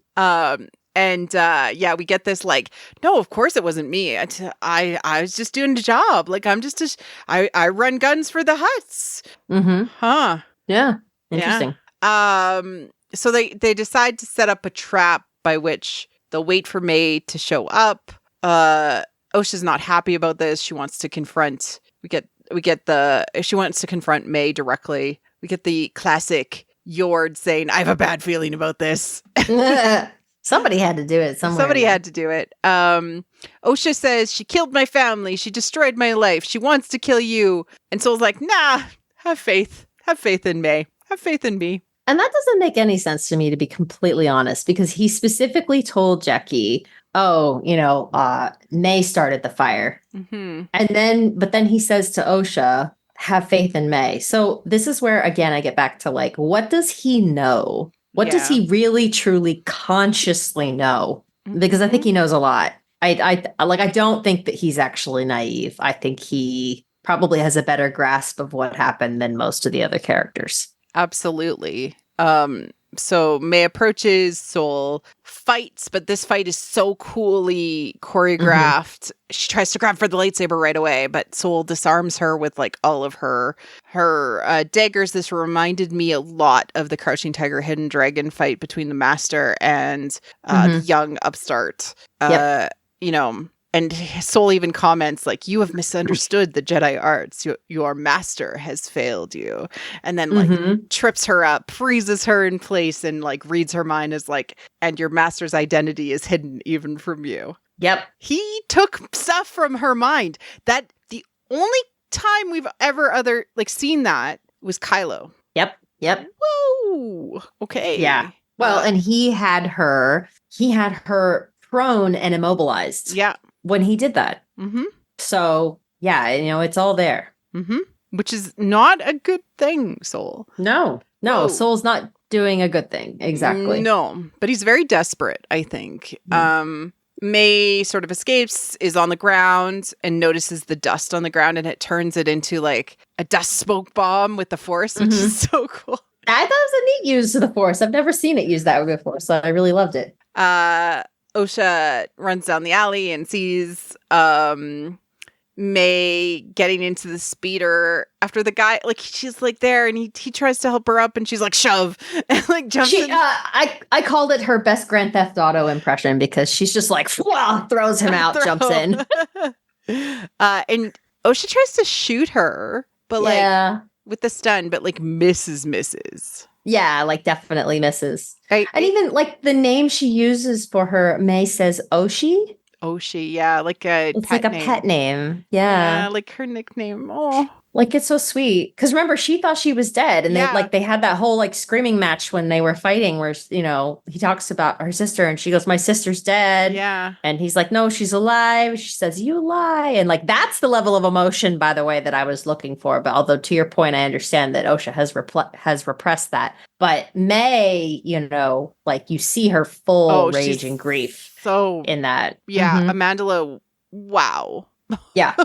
We get this like, no, of course it wasn't me. I was just doing the job. Like, I run guns for the Hutts. Mm-hmm. Huh. Yeah. Interesting. Yeah. So they decide to set up a trap by which they'll wait for May to show up. Osha's not happy about this. She wants to confront. She wants to confront May directly. We get the classic Yord saying, "I have a bad feeling about this." Somebody had to do it somewhere. Somebody had to do it. Osha says, "She killed my family. She destroyed my life. She wants to kill you." And Soul's like, "Nah, have faith. Have faith in May. Have faith in me." And that doesn't make any sense to me, to be completely honest, because he specifically told Jackie, May started the fire. Mm-hmm. But then he says to Osha, have faith in May. So this is where, again, I get back to like, what does he know? What does he really, truly, consciously know? Because I think he knows a lot. I don't think that he's actually naive. I think he probably has a better grasp of what happened than most of the other characters. Absolutely. So May approaches, Soul fights, but this fight is so coolly choreographed. Mm-hmm. She tries to grab for the lightsaber right away, but Soul disarms her with like all of her daggers. This reminded me a lot of the Crouching Tiger, Hidden Dragon fight between the Master and the young upstart. And Soul even comments like, "You have misunderstood the Jedi arts. Your master has failed you." And then like trips her up, freezes her in place, and like reads her mind as like, "And your master's identity is hidden even from you." Yep. He took stuff from her mind. That the only time we've ever seen that was Kylo. Yep. Whoa. Okay. Yeah. Well, and he had her prone and immobilized. Yeah. When he did that. Mm-hmm. So, yeah, it's all there. Mm-hmm. Which is not a good thing, Soul. No, Soul's not doing a good thing. Exactly. No, but he's very desperate, I think. May sort of escapes, is on the ground, and notices the dust on the ground, and it turns it into like a dust smoke bomb with the Force, which is so cool. I thought it was a neat use of the Force. I've never seen it used that way before, so I really loved it. Osha runs down the alley and sees May getting into the speeder after the guy, like she's like there, and he tries to help her up, and she's like, "Shove," and like jumps in. I called it her best Grand Theft Auto impression, because she's just like, throws him out, jumps in. And Osha tries to shoot her, but like with the stun, but like misses. Yeah, like definitely misses. And even like the name she uses for her, May says Oshi. Oshi, yeah, like it's like a pet name. Yeah, like her nickname. Oh, like it's so sweet. Because remember, she thought she was dead, and they had that whole like screaming match when they were fighting, where he talks about her sister, and she goes, "My sister's dead." Yeah, and he's like, "No, she's alive." She says, "You lie," and like that's the level of emotion, by the way, that I was looking for. But although to your point, I understand that Osha has repressed that. But May, like you see her full rage and grief. So in that, Amandala, wow. Yeah.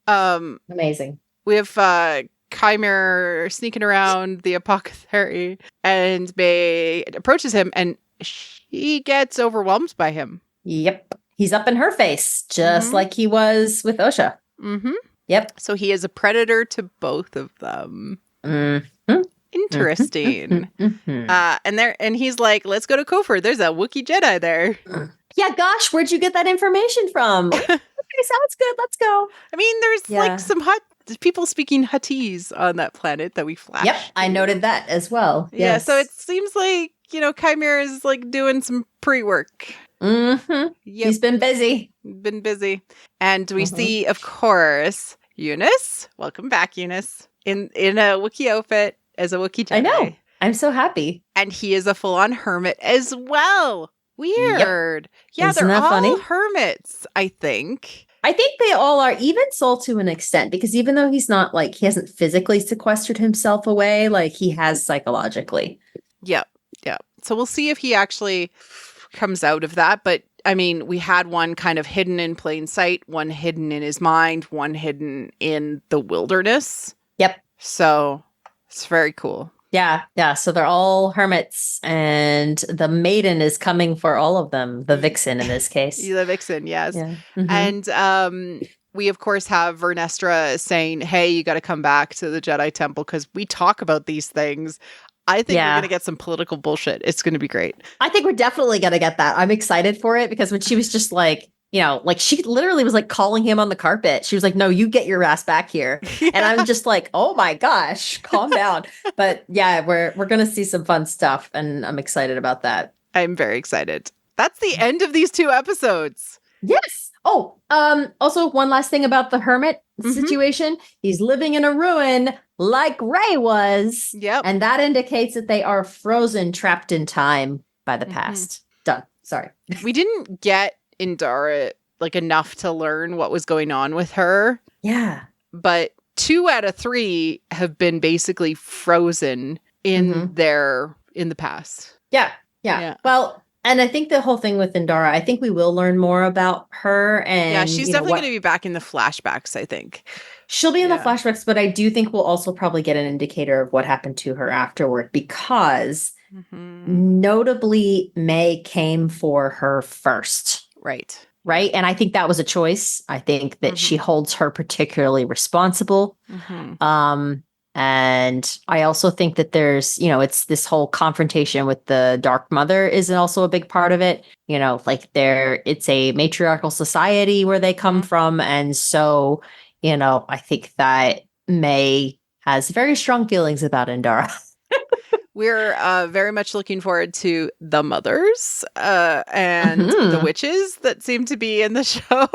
Amazing. We have Chimera sneaking around the apothecary, and May approaches him, and she gets overwhelmed by him. Yep. He's up in her face, just like he was with Osha. Mm-hmm. Yep. So he is a predator to both of them. Mm-hmm. Interesting. And he's like, "Let's go to Kofur. There's a Wookiee Jedi there." Yeah, gosh, where'd you get that information from? Okay, sounds good. Let's go. I mean, there's like some people speaking Huttese on that planet that we flashed. Yep, I noted that as well. Yeah, yes. So it seems like, Chimera is like doing some pre-work. Mm-hmm. Yep. He's been busy. And we see, of course, Eunice. Welcome back, Eunice. In a Wookiee outfit as a Wookiee Jedi. I know. I'm so happy. And he is a full-on hermit as well. Weird. Yep. Yeah, Isn't they're all funny? Hermits, I think. I think they all are, even Soul to an extent, because even though he's not like, he hasn't physically sequestered himself away, like he has psychologically. Yep. So we'll see if he actually comes out of that. But I mean, we had one kind of hidden in plain sight, one hidden in his mind, one hidden in the wilderness. Yep. So it's very cool. Yeah. Yeah. So they're all hermits, and the maiden is coming for all of them. The vixen in this case. The vixen, yes. Yeah. Mm-hmm. And we, of course, have Vernestra saying, hey, you got to come back to the Jedi Temple because we talk about these things. I think we're going to get some political bullshit. It's going to be great. I think we're definitely going to get that. I'm excited for it because when she was just like, you know, like she literally was like calling him on the carpet. She was like, no, you get your ass back here. Yeah. And I'm just like, oh my gosh, calm down. But yeah, we're going to see some fun stuff and I'm excited about that. I'm very excited. That's the end of these 2 episodes. Yes. Oh, also one last thing about the hermit situation. He's living in a ruin like Rey was. Yep. And that indicates that they are frozen, trapped in time by the past. Done. Sorry. We didn't get Indara like enough to learn what was going on with her. Yeah. But 2 out of 3 have been basically frozen in in the past. Yeah. Well, and I think the whole thing with Indara, I think we will learn more about her. And yeah, she's definitely going to be back in the flashbacks, I think. She'll be in the flashbacks, but I do think we'll also probably get an indicator of what happened to her afterward because notably May came for her first. Right. Right. And I think that was a choice. I think that she holds her particularly responsible. And I also think that there's, you know, it's this whole confrontation with the Dark Mother is also a big part of it. You know, like it's a matriarchal society where they come from. And so, you know, I think that May has very strong feelings about Indara. We're very much looking forward to the mothers and the witches that seem to be in the show.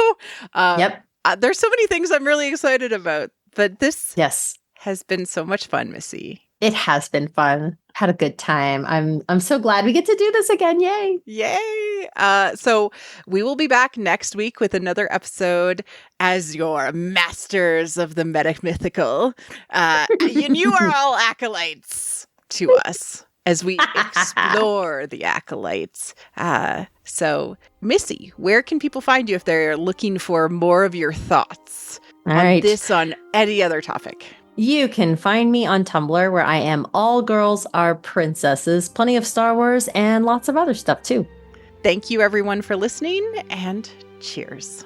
There's so many things I'm really excited about. But this has been so much fun, Missy. It has been fun. Had a good time. I'm so glad we get to do this again. Yay. Yay. So we will be back next week with another episode as your masters of the mythical. And you are all acolytes to us as we explore the acolytes. So Missy, where can people find you if they're looking for more of your thoughts on this, on any other topic? You can find me on Tumblr where I am All Girls Are Princesses, plenty of Star Wars and lots of other stuff too. Thank you everyone for listening and cheers.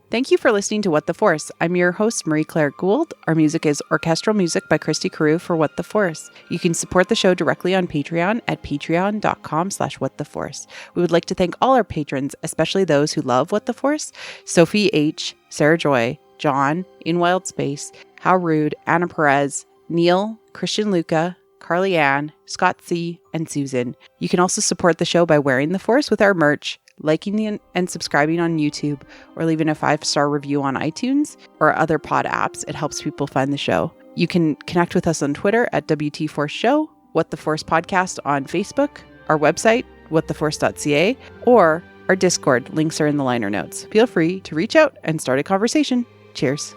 Thank you for listening to What the Force. I'm your host, Marie-Claire Gould. Our music is orchestral music by Christy Carew for What the Force. You can support the show directly on Patreon at patreon.com/whattheforce. We would like to thank all our patrons, especially those who love What the Force: Sophie H., Sarah Joy, John, In Wild Space, How Rude, Anna Perez, Neil, Christian Luca, Carly Ann, Scott C., and Susan. You can also support the show by wearing the Force with our merch, liking and subscribing on YouTube, or leaving a 5-star review on iTunes or other pod apps. It helps people find the show. You can connect with us on Twitter at WT Force Show, What the Force Podcast on Facebook, our website, whattheforce.ca, or our Discord. Links are in the liner notes. Feel free to reach out and start a conversation. Cheers.